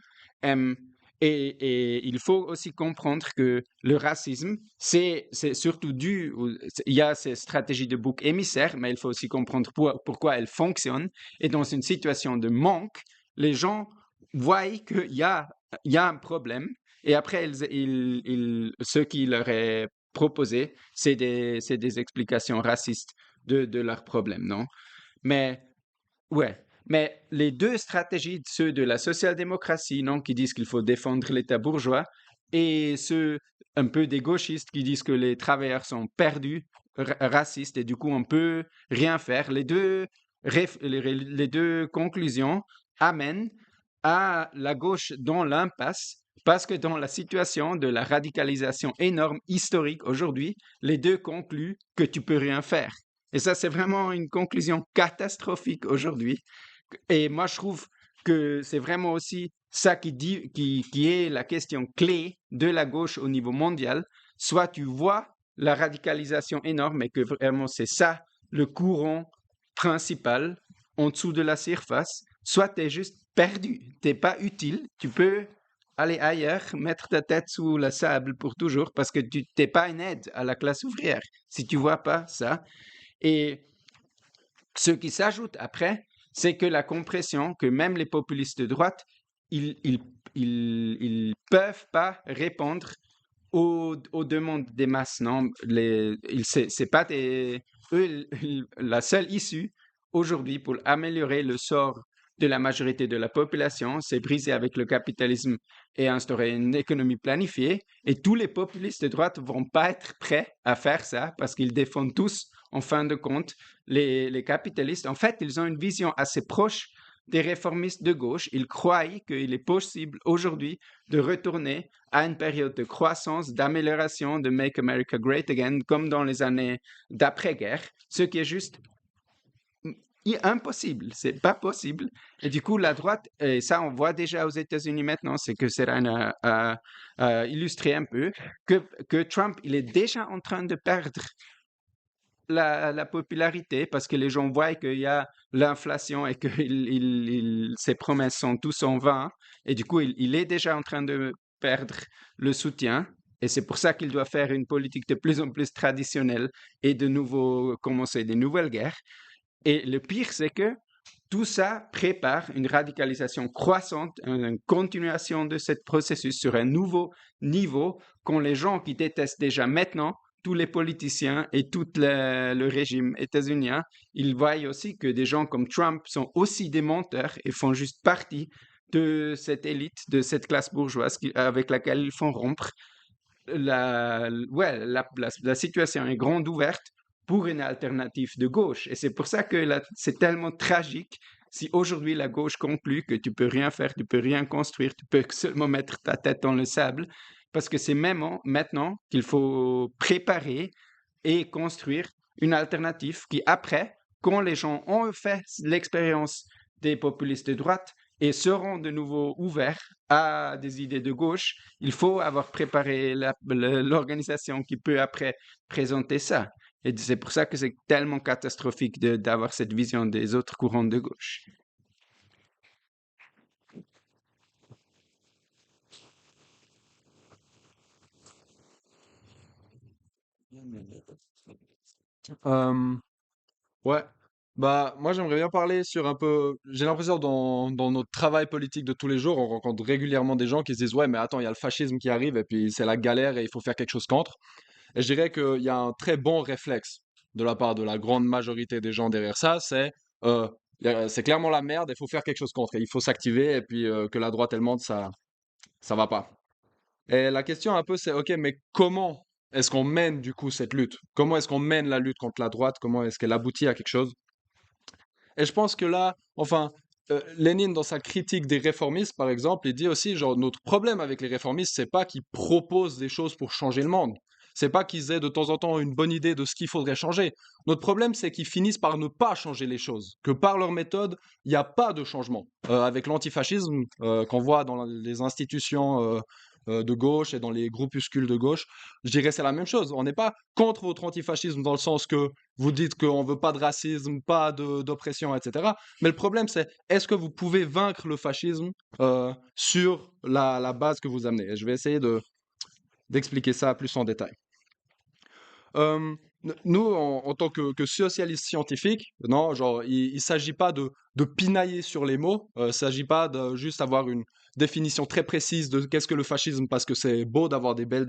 Et il faut aussi comprendre que le racisme, c'est surtout il y a ces stratégies de bouc émissaire, mais il faut aussi comprendre pourquoi elles fonctionnent. Et dans une situation de manque, les gens voient qu'il y a un problème. Et après, ce qui leur est proposé, c'est des explications racistes de leurs problèmes, non? Mais, ouais. Mais les deux stratégies, ceux de la social-démocratie, non, qui disent qu'il faut défendre l'État bourgeois, et ceux un peu des gauchistes qui disent que les travailleurs sont perdus, racistes, et du coup on peut rien faire, les deux conclusions amènent à la gauche dans l'impasse, parce que dans la situation de la radicalisation énorme historique aujourd'hui, les deux concluent que tu peux rien faire. Et ça, c'est vraiment une conclusion catastrophique aujourd'hui. Et moi, je trouve que c'est vraiment aussi ça qui est la question clé de la gauche au niveau mondial. Soit tu vois la radicalisation énorme et que vraiment c'est ça le courant principal en dessous de la surface, soit tu es juste perdu, tu n'es pas utile, tu peux aller ailleurs, mettre ta tête sous le sable pour toujours parce que tu n'es pas une aide à la classe ouvrière si tu vois pas ça. Et ce qui s'ajoute après, c'est que la compression, que même les populistes de droite, ils peuvent pas répondre aux demandes des masses, non? C'est pas la seule issue aujourd'hui pour améliorer le sort de la majorité de la population, c'est briser avec le capitalisme et instaurer une économie planifiée. Et tous les populistes de droite vont pas être prêts à faire ça parce qu'ils défendent tous, en fin de compte, les capitalistes. En fait, ils ont une vision assez proche des réformistes de gauche. Ils croient qu'il est possible aujourd'hui de retourner à une période de croissance, d'amélioration, de Make America Great Again, comme dans les années d'après-guerre, ce qui est juste impossible, c'est pas possible. Et du coup, la droite, et ça on voit déjà aux États-Unis maintenant, c'est que Serran a illustré un peu, que Trump, il est déjà en train de perdre la popularité parce que les gens voient qu'il y a l'inflation et que ses promesses sont tous en vain. Et du coup, il est déjà en train de perdre le soutien. Et c'est pour ça qu'il doit faire une politique de plus en plus traditionnelle et de nouveau commencer des nouvelles guerres. Et le pire, c'est que tout ça prépare une radicalisation croissante, une continuation de ce processus sur un nouveau niveau quand les gens qui détestent déjà maintenant tous les politiciens et tout le régime états-unien, ils voient aussi que des gens comme Trump sont aussi des menteurs et font juste partie de cette élite, de cette classe bourgeoise avec laquelle ils font rompre. La situation est grande ouverte pour une alternative de gauche. Et c'est pour ça que c'est tellement tragique si aujourd'hui la gauche conclut que tu peux rien faire, tu peux rien construire, tu peux seulement mettre ta tête dans le sable, parce que c'est maintenant qu'il faut préparer et construire une alternative qui, après, quand les gens ont fait l'expérience des populistes de droite et seront de nouveau ouverts à des idées de gauche, il faut avoir préparé l'organisation qui peut après présenter ça. Et c'est pour ça que c'est tellement catastrophique d'avoir cette vision des autres courants de gauche.
Euh, ouais. Bah, moi, j'aimerais bien parler sur un peu. J'ai l'impression dans notre travail politique de tous les jours, on rencontre régulièrement des gens qui se disent, ouais, mais attends, il y a le fascisme qui arrive et puis c'est la galère et il faut faire quelque chose contre. Et je dirais qu'il y a un très bon réflexe de la part de la grande majorité des gens derrière ça, euh, c'est clairement la merde, il faut faire quelque chose contre. Et il faut s'activer et puis que la droite elle monte, ça va pas. Et la question un peu c'est, ok, mais comment est-ce qu'on mène du coup cette lutte? Comment est-ce qu'on mène la lutte contre la droite? Comment est-ce qu'elle aboutit à quelque chose? Et je pense que là, enfin, Lénine, dans sa critique des réformistes, par exemple, il dit aussi, genre, notre problème avec les réformistes, c'est pas qu'ils proposent des choses pour changer le monde. C'est pas qu'ils aient de temps en temps une bonne idée de ce qu'il faudrait changer. Notre problème, c'est qu'ils finissent par ne pas changer les choses, que par leur méthode, il n'y a pas de changement. Avec l'antifascisme qu'on voit dans les institutions de gauche et dans les groupuscules de gauche, je dirais c'est la même chose. On n'est pas contre votre antifascisme dans le sens que vous dites qu'on ne veut pas de racisme, pas d'oppression, etc. Mais le problème, c'est est-ce que vous pouvez vaincre le fascisme sur la base que vous amenez? Et je vais essayer d'expliquer ça plus en détail. Nous, en tant que socialistes scientifiques, non, genre, il ne s'agit pas de pinailler sur les mots, il ne s'agit pas de juste avoir une définition très précise de qu'est-ce que le fascisme, parce que c'est beau d'avoir des belles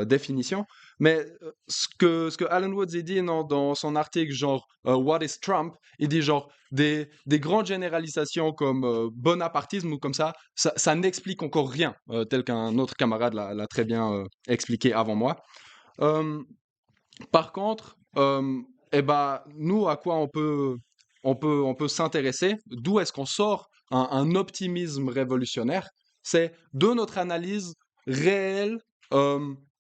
définitions. Mais ce que Alan Woods dit dans son article, genre What is Trump? Il dit genre des grandes généralisations comme bonapartisme ou comme ça n'explique encore rien, tel qu'un autre camarade l'a très bien expliqué avant moi. Par contre, eh ben, nous, à quoi on peut s'intéresser, d'où est-ce qu'on sort un optimisme révolutionnaire? C'est de notre analyse réelle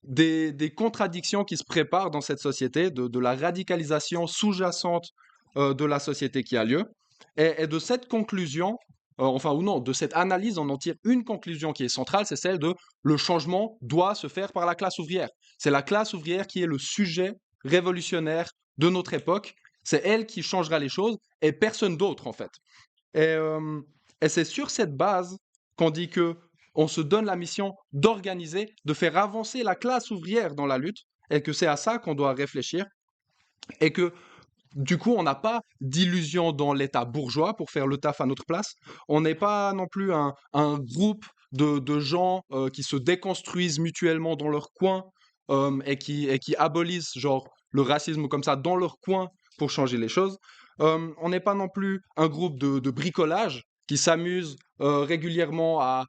des contradictions qui se préparent dans cette société, de la radicalisation sous-jacente de la société qui a lieu. Et de cette conclusion, enfin ou non, de cette analyse, on en tire une conclusion qui est centrale, c'est celle de le changement doit se faire par la classe ouvrière. C'est la classe ouvrière qui est le sujet révolutionnaire de notre époque. C'est elle qui changera les choses et personne d'autre en fait. Et c'est sur cette base qu'on dit que on se donne la mission d'organiser, de faire avancer la classe ouvrière dans la lutte, et que c'est à ça qu'on doit réfléchir, et que du coup, on n'a pas d'illusion dans l'État bourgeois pour faire le taf à notre place. On n'est pas non plus un groupe de gens qui se déconstruisent mutuellement dans leur coin et qui abolissent genre le racisme comme ça dans leur coin pour changer les choses. On n'est pas non plus un groupe de bricolage qui s'amuse régulièrement à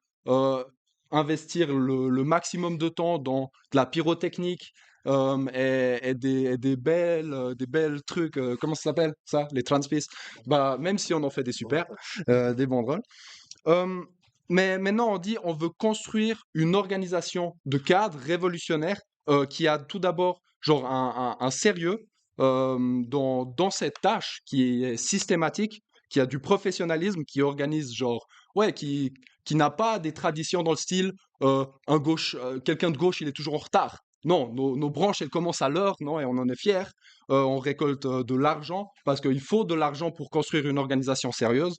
investir le maximum de temps dans de la pyrotechnique et des belles trucs, comment ça s'appelle ça, les transpistes, bah, même si on en fait des super, des banderoles. Mais maintenant, on dit on veut construire une organisation de cadres révolutionnaires qui a tout d'abord genre un sérieux dans cette tâche qui est systématique, qui a du professionnalisme, qui organise genre, ouais, qui n'a pas des traditions dans le style quelqu'un de gauche, il est toujours en retard. Non, nos branches, elles commencent à l'heure, non, et on en est fiers. On récolte de l'argent parce qu'il faut de l'argent pour construire une organisation sérieuse.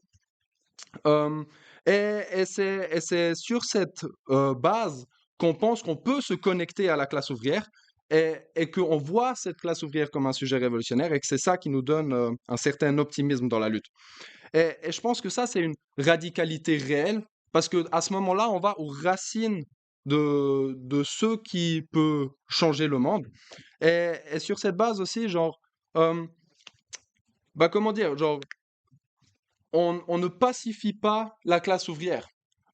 Euh, et c'est sur cette base qu'on pense qu'on peut se connecter à la classe ouvrière et qu'on voit cette classe ouvrière comme un sujet révolutionnaire et que c'est ça qui nous donne un certain optimisme dans la lutte. Et je pense que ça, c'est une radicalité réelle parce que à ce moment-là, on va aux racines de ce qui peut changer le monde. Et sur cette base aussi, genre, euh, bah comment dire, genre, on ne pacifie pas la classe ouvrière.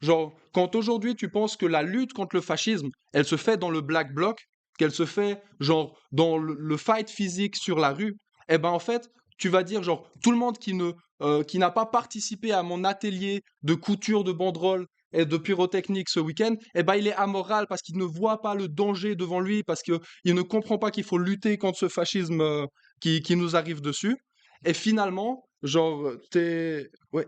Genre, quand aujourd'hui tu penses que la lutte contre le fascisme, elle se fait dans le black bloc, qu'elle se fait genre dans le fight physique sur la rue, eh ben en fait, tu vas dire genre tout le monde qui n'a pas participé à mon atelier de couture de banderoles et de pyrotechnique ce week-end, eh ben il est amoral parce qu'il ne voit pas le danger devant lui, parce qu'il ne comprend pas qu'il faut lutter contre ce fascisme qui nous arrive dessus. Et finalement, genre, ouais.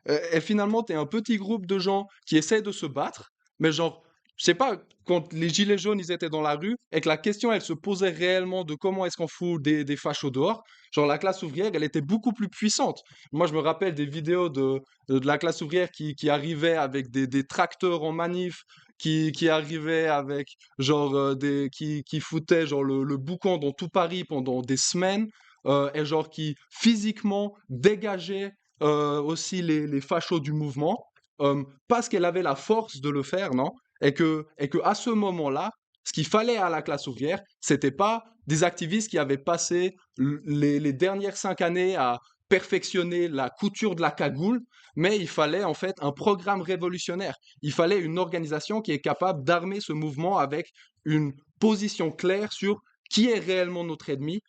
Et finalement, t'es un petit groupe de gens qui essaient de se battre, mais genre, je sais pas, quand les gilets jaunes, ils étaient dans la rue, et que la question, elle se posait réellement de comment est-ce qu'on fout des fachos dehors, genre, la classe ouvrière, elle était beaucoup plus puissante. Moi, je me rappelle des vidéos de la classe ouvrière qui arrivait avec des tracteurs en manif, qui arrivaient avec, genre, qui foutaient, genre, le boucan dans tout Paris pendant des semaines et genre qui physiquement dégageait aussi les fachos du mouvement parce qu'elle avait la force de le faire, non? Et que à ce moment-là, ce qu'il fallait à la classe ouvrière, c'était pas des activistes qui avaient passé les dernières 5 années à perfectionner la couture de la cagoule, mais il fallait en fait un programme révolutionnaire. Il fallait une organisation qui est capable d'armer ce mouvement avec une position claire sur qui est réellement notre ennemi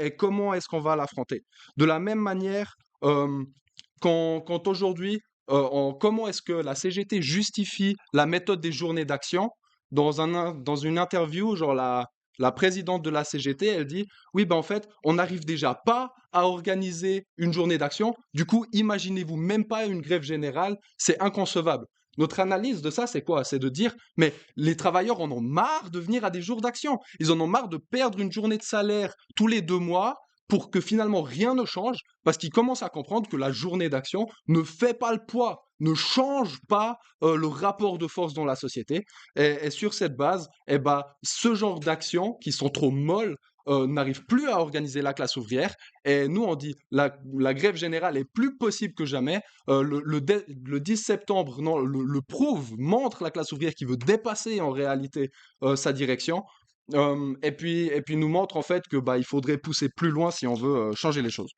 et comment est-ce qu'on va l'affronter. De la même manière, euh, quand aujourd'hui, comment est-ce que la CGT justifie la méthode des journées d'action dans une interview, genre la présidente de la CGT, elle dit, oui, ben en fait, on n'arrive déjà pas à organiser une journée d'action. Du coup, imaginez-vous même pas une grève générale, c'est inconcevable. Notre analyse de ça, c'est quoi? C'est de dire, mais les travailleurs en ont marre de venir à des jours d'action. Ils en ont marre de perdre une journée de salaire tous les 2 mois pour que finalement rien ne change, parce qu'ils commencent à comprendre que la journée d'action ne fait pas le poids, ne change pas le rapport de force dans la société. Et sur cette base, eh ben, ce genre d'actions qui sont trop molles n'arrivent plus à organiser la classe ouvrière. Et nous, on dit la grève générale est plus possible que jamais. Le 10 septembre, non, le prouve, montre la classe ouvrière qui veut dépasser en réalité sa direction. Et puis nous montre en fait que bah, il faudrait pousser plus loin si on veut changer les choses.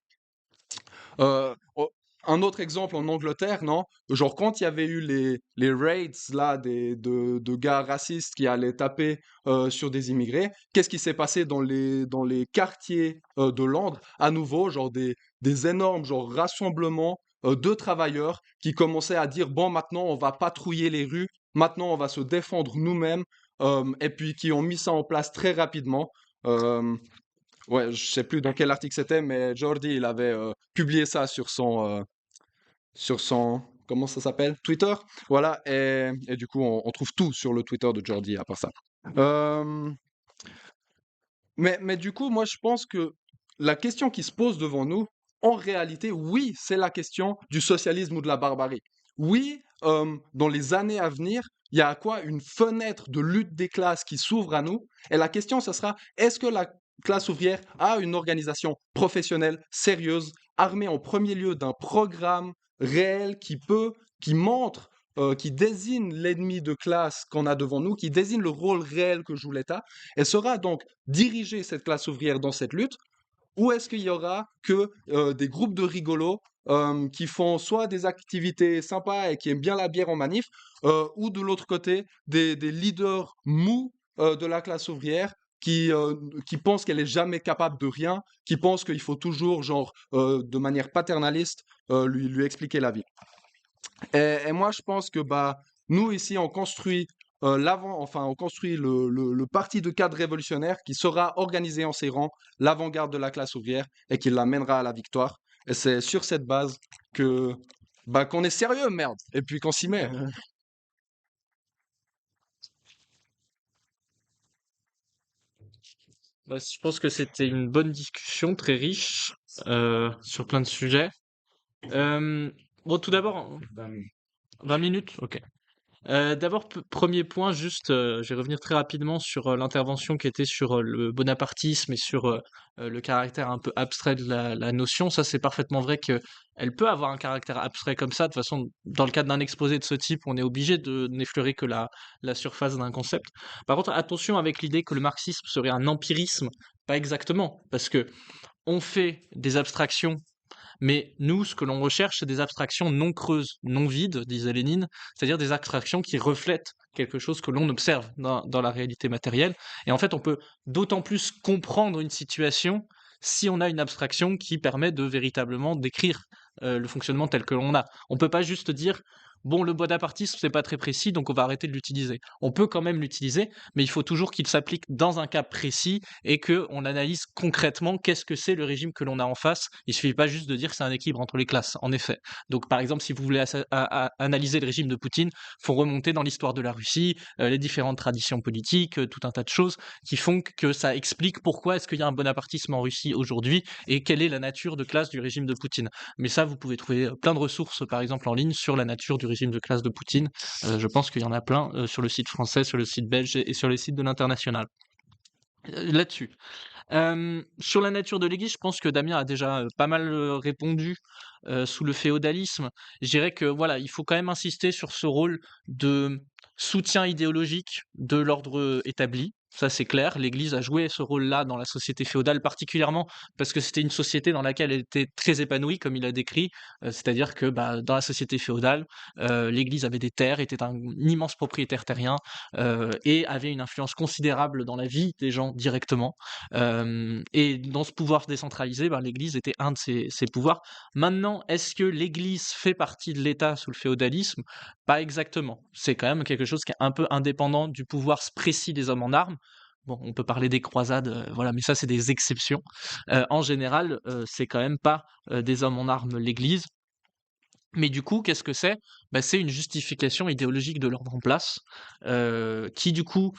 Oh, un autre exemple en Angleterre, non? Genre quand il y avait eu les raids là de gars racistes qui allaient taper sur des immigrés, qu'est-ce qui s'est passé dans les quartiers de Londres? À nouveau, genre des énormes genre rassemblements de travailleurs qui commençaient à dire bon maintenant on va patrouiller les rues, maintenant on va se défendre nous-mêmes, et puis qui ont mis ça en place très rapidement. Euh, Ouais, je sais plus dans quel article c'était, mais Jordi, il avait publié ça sur son, comment ça s'appelle? Twitter. Voilà, et du coup, on trouve tout sur le Twitter de Jordi à part ça. Euh, mais du coup, moi, je pense que la question qui se pose devant nous, en réalité, oui, c'est la question du socialisme ou de la barbarie. Oui, dans les années à venir, il y a quoi? Une fenêtre de lutte des classes qui s'ouvre à nous. Et la question, ce sera, est-ce que la classe ouvrière a une organisation professionnelle, sérieuse, armée en premier lieu d'un programme réel qui montre, qui désigne l'ennemi de classe qu'on a devant nous, qui désigne le rôle réel que joue l'État, et saura donc diriger cette classe ouvrière dans cette lutte, ou est-ce qu'il y aura que des groupes de rigolos qui font soit des activités sympas et qui aiment bien la bière en manif, ou de l'autre côté, des leaders mous de la classe ouvrière qui pensent qu'elle est jamais capable de rien, qui pensent qu'il faut toujours, genre, de manière paternaliste, lui expliquer la vie. Et moi, je pense que bah, nous, ici, on construit on construit le parti de cadre révolutionnaire qui sera organisé en ses rangs, l'avant-garde de la classe ouvrière, et qui l'amènera à la victoire. Et c'est sur cette base que qu'on est sérieux, merde, et puis qu'on s'y met.
Bah, je pense que c'était une bonne discussion, très riche, sur plein de sujets. Euh, bon, tout d'abord, 20 minutes, ok. D'abord, premier point, juste, je vais revenir très rapidement sur l'intervention qui était sur le bonapartisme et sur le caractère un peu abstrait de la notion. Ça, c'est parfaitement vrai que elle peut avoir un caractère abstrait comme ça. De toute façon, dans le cadre d'un exposé de ce type, on est obligé de n'effleurer que la surface d'un concept. Par contre, attention avec l'idée que le marxisme serait un empirisme. Pas exactement, parce que on fait des abstractions, mais nous, ce que l'on recherche, c'est des abstractions non creuses, non vides, disait Lénine, c'est-à-dire des abstractions qui reflètent quelque chose que l'on observe dans la réalité matérielle. Et en fait, on peut d'autant plus comprendre une situation si on a une abstraction qui permet de véritablement décrire le fonctionnement tel que l'on a. On peut pas juste dire, bon, le bonapartisme, c'est pas très précis, donc on va arrêter de l'utiliser. On peut quand même l'utiliser, mais il faut toujours qu'il s'applique dans un cas précis et que on analyse concrètement qu'est-ce que c'est le régime que l'on a en face. Il suffit pas juste de dire que c'est un équilibre entre les classes, en effet. Donc, par exemple, si vous voulez analyser le régime de Poutine, faut remonter dans l'histoire de la Russie, les différentes traditions politiques, tout un tas de choses qui font que ça explique pourquoi est-ce qu'il y a un bonapartisme en Russie aujourd'hui et quelle est la nature de classe du régime de Poutine. Mais ça, vous pouvez trouver plein de ressources, par exemple, en ligne sur la nature du régime de classe de Poutine. Je pense qu'il y en a plein sur le site français, sur le site belge et sur les sites de l'international. Là-dessus. Sur la nature de l'Église, je pense que Damien a déjà pas mal répondu sous le féodalisme. Je dirais que voilà, il faut quand même insister sur ce rôle de soutien idéologique de l'ordre établi. Ça, c'est clair. L'Église a joué ce rôle-là dans la société féodale, particulièrement parce que c'était une société dans laquelle elle était très épanouie, comme il a décrit. C'est-à-dire que dans la société féodale, l'Église avait des terres, était un immense propriétaire terrien et avait une influence considérable dans la vie des gens directement. Et dans ce pouvoir décentralisé, l'Église était un de ces pouvoirs. Maintenant, est-ce que l'Église fait partie de l'État sous le féodalisme? Pas exactement. C'est quand même quelque chose qui est un peu indépendant du pouvoir précis des hommes en armes. Bon, on peut parler des croisades, voilà, mais ça, c'est des exceptions. En général, c'est quand même pas des hommes en armes l'Église. Mais du coup, qu'est-ce que c'est? C'est une justification idéologique de l'ordre en place, qui du coup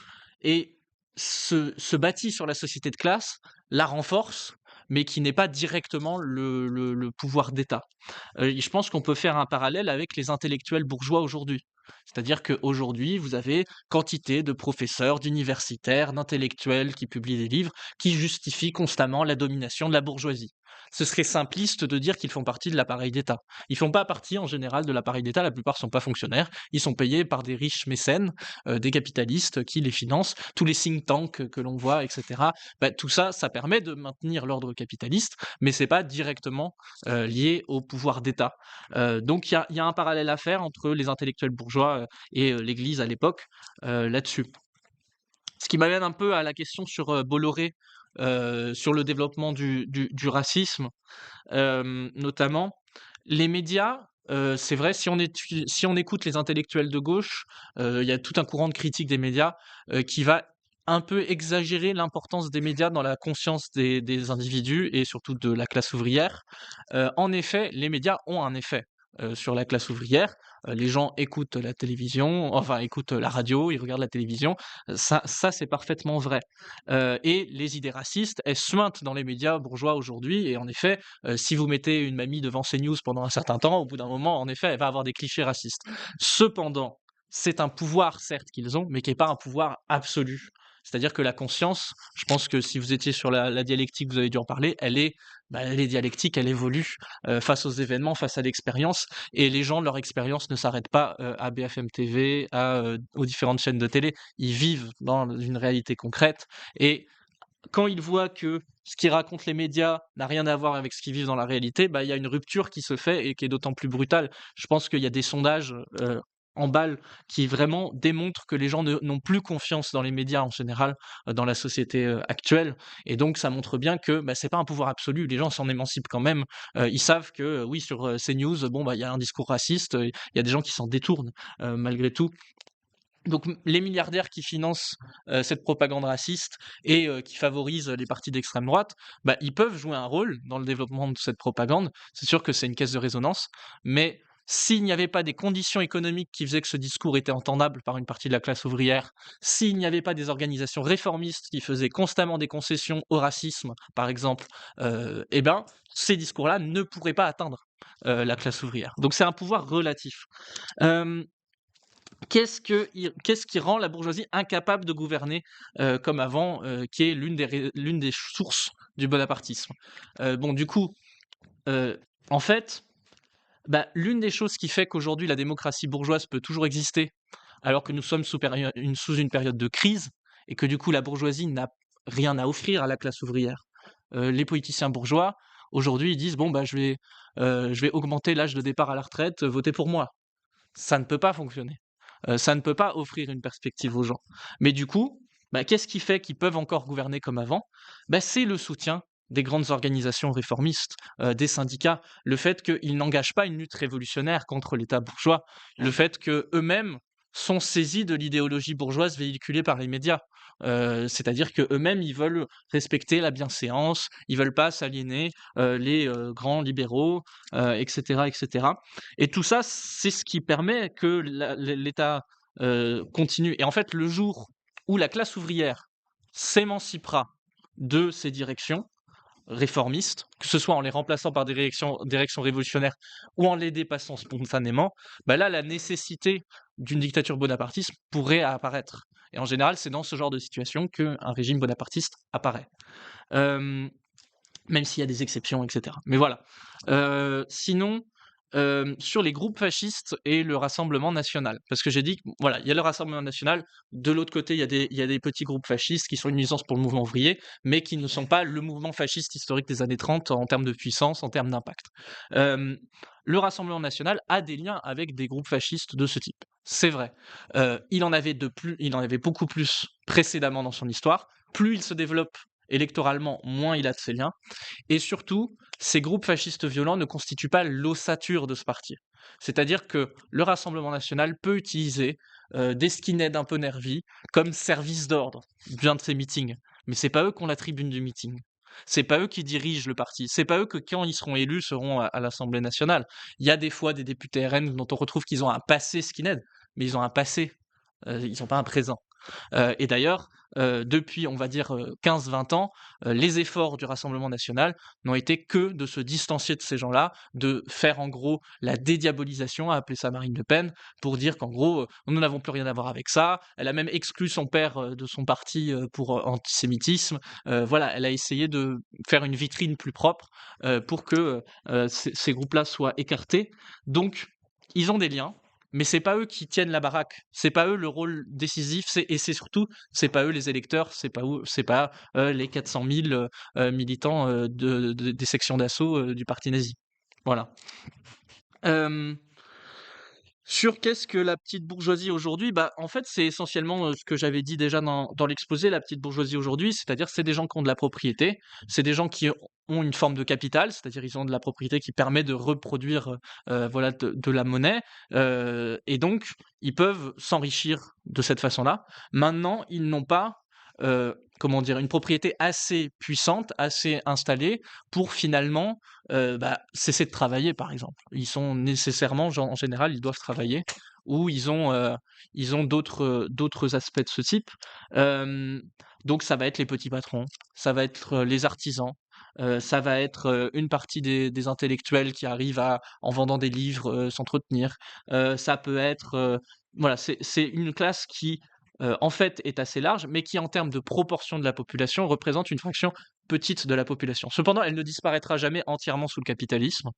se bâtit sur la société de classe, la renforce, mais qui n'est pas directement le pouvoir d'État. Je pense qu'on peut faire un parallèle avec les intellectuels bourgeois aujourd'hui. C'est-à-dire qu'aujourd'hui, vous avez quantité de professeurs, d'universitaires, d'intellectuels qui publient des livres qui justifient constamment la domination de la bourgeoisie. Ce serait simpliste de dire qu'ils font partie de l'appareil d'État. Ils font pas partie en général de l'appareil d'État, la plupart sont pas fonctionnaires, ils sont payés par des riches mécènes, des capitalistes qui les financent, tous les think tanks que l'on voit, etc. Tout ça, ça permet de maintenir l'ordre capitaliste, mais c'est pas directement lié au pouvoir d'État. Donc il y a un parallèle à faire entre les intellectuels bourgeois et l'Église à l'époque là-dessus. Ce qui m'amène un peu à la question sur Bolloré, sur le développement du racisme, notamment. Les médias, c'est vrai, si on écoute les intellectuels de gauche, il y a tout un courant de critique des médias qui va un peu exagérer l'importance des médias dans la conscience des individus et surtout de la classe ouvrière. En effet, les médias ont un effet sur la classe ouvrière. Les gens écoutent la télévision, enfin écoutent la radio, ils regardent la télévision. Ça c'est parfaitement vrai. Et les idées racistes, elles suintent dans les médias bourgeois aujourd'hui. Et en effet, si vous mettez une mamie devant CNews pendant un certain temps, au bout d'un moment, en effet, elle va avoir des clichés racistes. Cependant, c'est un pouvoir, certes, qu'ils ont, mais qui n'est pas un pouvoir absolu. C'est-à-dire que la conscience, je pense que si vous étiez sur la dialectique, vous avez dû en parler, elle est dialectique, elle évolue face aux événements, face à l'expérience, et les gens, leur expérience ne s'arrête pas à BFM TV, aux différentes chaînes de télé. Ils vivent dans une réalité concrète, et quand ils voient que ce qu'ils racontent les médias n'a rien à voir avec ce qu'ils vivent dans la réalité, il y a une rupture qui se fait et qui est d'autant plus brutale. Je pense qu'il y a des sondages en balle qui vraiment démontrent que les gens n'ont plus confiance dans les médias en général, dans la société actuelle. Et donc, ça montre bien que c'est pas un pouvoir absolu. Les gens s'en émancipent quand même. Ils savent que, oui, sur CNews, il y a un discours raciste, il y a des gens qui s'en détournent malgré tout. Donc les milliardaires qui financent cette propagande raciste et qui favorisent les partis d'extrême droite, bah, ils peuvent jouer un rôle dans le développement de cette propagande. C'est sûr que c'est une caisse de résonance, mais s'il n'y avait pas des conditions économiques qui faisaient que ce discours était entendable par une partie de la classe ouvrière, s'il n'y avait pas des organisations réformistes qui faisaient constamment des concessions au racisme, par exemple, eh ben, ces discours-là ne pourraient pas atteindre la classe ouvrière. Donc c'est un pouvoir relatif. Euh, Qu'est-ce qui rend la bourgeoisie incapable de gouverner comme avant, qui est l'une des sources du bonapartisme. Bon, du coup, euh, en fait, bah, l'une des choses qui fait qu'aujourd'hui la démocratie bourgeoise peut toujours exister, alors que nous sommes sous une période de crise, et que du coup la bourgeoisie n'a rien à offrir à la classe ouvrière. Les politiciens bourgeois, aujourd'hui, ils disent, bon, bah, je vais augmenter l'âge de départ à la retraite, votez pour moi. Ça ne peut pas fonctionner. Ça ne peut pas offrir une perspective aux gens. Mais du coup, bah, qu'est-ce qui fait qu'ils peuvent encore gouverner comme avant? Bah, c'est le soutien des grandes organisations réformistes, des syndicats, le fait qu'ils n'engagent pas une lutte révolutionnaire contre l'État bourgeois, le fait qu'eux-mêmes sont saisis de l'idéologie bourgeoise véhiculée par les médias. C'est-à-dire qu'eux-mêmes, ils veulent respecter la bienséance, ils veulent pas s'aliéner les grands libéraux, etc., etc. Et tout ça, c'est ce qui permet que l'État continue. Et en fait, le jour où la classe ouvrière s'émancipera de ces directions réformistes, que ce soit en les remplaçant par des réactions révolutionnaires ou en les dépassant spontanément, bah là, la nécessité d'une dictature bonapartiste pourrait apparaître. Et en général, c'est dans ce genre de situation qu'un régime bonapartiste apparaît. Euh, Même s'il y a des exceptions, etc. Mais voilà. Sinon, sur les groupes fascistes et le Rassemblement national, parce que j'ai dit, voilà, il y a le Rassemblement national, de l'autre côté, il y a des petits groupes fascistes qui sont une nuisance pour le mouvement ouvrier, mais qui ne sont pas le mouvement fasciste historique des années 30 en termes de puissance, en termes d'impact. Le Rassemblement national a des liens avec des groupes fascistes de ce type. C'est vrai. Il en avait beaucoup plus précédemment dans son histoire. Plus il se développe électoralement, moins il a de ces liens. Et surtout, ces groupes fascistes violents ne constituent pas l'ossature de ce parti. C'est-à-dire que le Rassemblement national peut utiliser des skinheads un peu nervis comme service d'ordre d'un de ses meetings. Mais c'est pas eux qui ont la tribune du meeting. C'est pas eux qui dirigent le parti. C'est pas eux que quand ils seront élus seront à l'Assemblée nationale. Il y a des fois des députés RN dont on retrouve qu'ils ont un passé skinhead, mais ils ont un passé. Ils n'ont pas un présent. Et d'ailleurs, depuis, on va dire, 15-20 ans, les efforts du Rassemblement national n'ont été que de se distancier de ces gens-là, de faire en gros la dédiabolisation, a appelé ça Marine Le Pen, pour dire qu'en gros, nous n'avons plus rien à voir avec ça. Elle a même exclu son père de son parti pour antisémitisme. Voilà, elle a essayé de faire une vitrine plus propre pour que ces groupes-là soient écartés. Donc, ils ont des liens. Mais c'est pas eux qui tiennent la baraque, c'est pas eux le rôle décisif, et c'est surtout, c'est pas eux les électeurs, c'est pas les 400 000 militants des sections d'assaut du parti nazi. Voilà. Euh, Sur qu'est-ce que la petite bourgeoisie aujourd'hui? Bah, en fait, c'est essentiellement ce que j'avais dit déjà dans l'exposé, la petite bourgeoisie aujourd'hui, c'est-à-dire c'est des gens qui ont de la propriété, c'est des gens qui ont une forme de capital, c'est-à-dire ils ont de la propriété qui permet de reproduire voilà, de la monnaie, et donc ils peuvent s'enrichir de cette façon-là. Maintenant, ils n'ont pas comment dire, une propriété assez puissante, assez installée pour finalement bah, cesser de travailler, par exemple. Ils sont nécessairement, en général, ils doivent travailler, ou ils ont d'autres aspects de ce type. Donc ça va être les petits patrons, ça va être les artisans, ça va être une partie des intellectuels qui arrivent en vendant des livres, s'entretenir. Ça peut être... voilà, c'est une classe qui en fait est assez large, mais qui en termes de proportion de la population représente une fraction petite de la population. Cependant, elle ne disparaîtra jamais entièrement sous le capitalisme,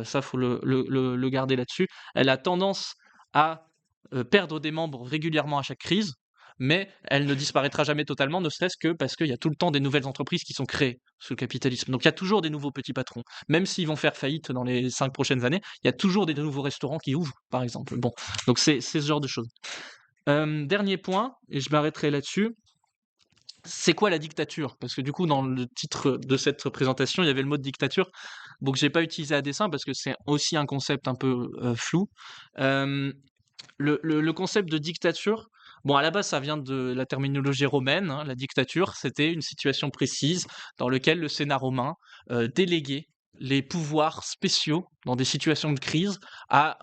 ça faut le garder là-dessus. Elle a tendance à perdre des membres régulièrement à chaque crise, mais elle ne disparaîtra jamais totalement, ne serait-ce que parce qu'il y a tout le temps des nouvelles entreprises qui sont créées sous le capitalisme. Donc il y a toujours des nouveaux petits patrons. Même s'ils vont faire faillite dans les 5 prochaines années, il y a toujours des nouveaux restaurants qui ouvrent, par exemple. Bon, donc c'est ce genre de choses. Dernier point, et je m'arrêterai là-dessus, c'est quoi la dictature? Parce que du coup, dans le titre de cette présentation, il y avait le mot de dictature, donc j'ai pas utilisé à dessein parce que c'est aussi un concept un peu flou. Le concept de dictature, Bon, à la base, ça vient de la terminologie romaine, hein. La dictature, c'était une situation précise dans laquelle le Sénat romain déléguait les pouvoirs spéciaux dans des situations de crise à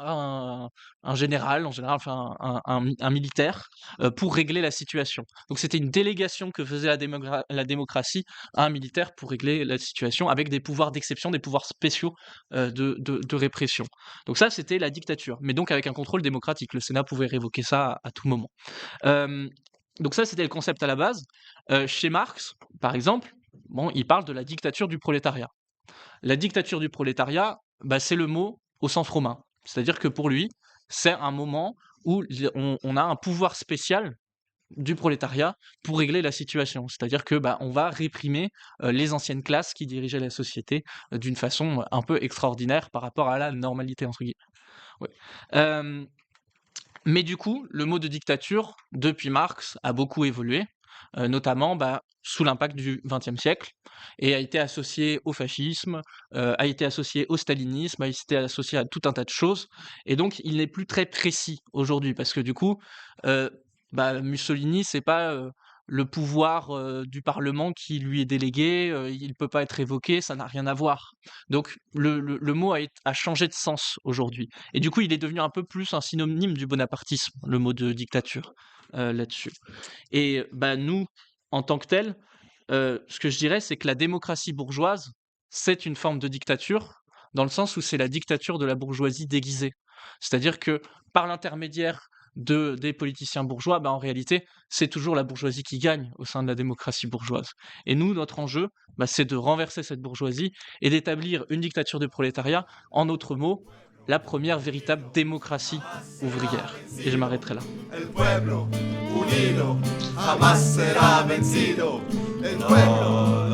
un général, en général, enfin un militaire, pour régler la situation. Donc c'était une délégation que faisait la démocratie à un militaire pour régler la situation avec des pouvoirs d'exception, des pouvoirs spéciaux de répression. Donc ça, c'était la dictature, mais donc avec un contrôle démocratique. Le Sénat pouvait révoquer ça à tout moment. Euh, donc ça, c'était le concept à la base. Chez Marx, par exemple, bon, il parle de la dictature du prolétariat. La dictature du prolétariat, bah, c'est le mot au sens romain. C'est-à-dire que pour lui, c'est un moment où on a un pouvoir spécial du prolétariat pour régler la situation. C'est-à-dire que bah, on va réprimer les anciennes classes qui dirigeaient la société d'une façon un peu extraordinaire par rapport à la normalité, entre guillemets. Ouais. Euh, mais du coup, le mot de dictature, depuis Marx, a beaucoup évolué, notamment bah, sous l'impact du XXe siècle, et a été associé au fascisme, a été associé au stalinisme, a été associé à tout un tas de choses, et donc il n'est plus très précis aujourd'hui, parce que du coup, bah, Mussolini, c'est pas le pouvoir du Parlement qui lui est délégué, il peut pas être évoqué, ça n'a rien à voir. Donc le mot a changé de sens aujourd'hui. Et du coup, il est devenu un peu plus un synonyme du bonapartisme, le mot de dictature, là-dessus. Et bah, nous, en tant que tels, ce que je dirais, c'est que la démocratie bourgeoise, c'est une forme de dictature, dans le sens où c'est la dictature de la bourgeoisie déguisée. C'est-à-dire que par l'intermédiaire des politiciens bourgeois, bah, en réalité, c'est toujours la bourgeoisie qui gagne au sein de la démocratie bourgeoise. Et nous, notre enjeu, bah, c'est de renverser cette bourgeoisie et d'établir une dictature du prolétariat, en d'autres mots, la première véritable démocratie ouvrière. Et je m'arrêterai là.
El pueblo unido jamás será vencido. El pueblo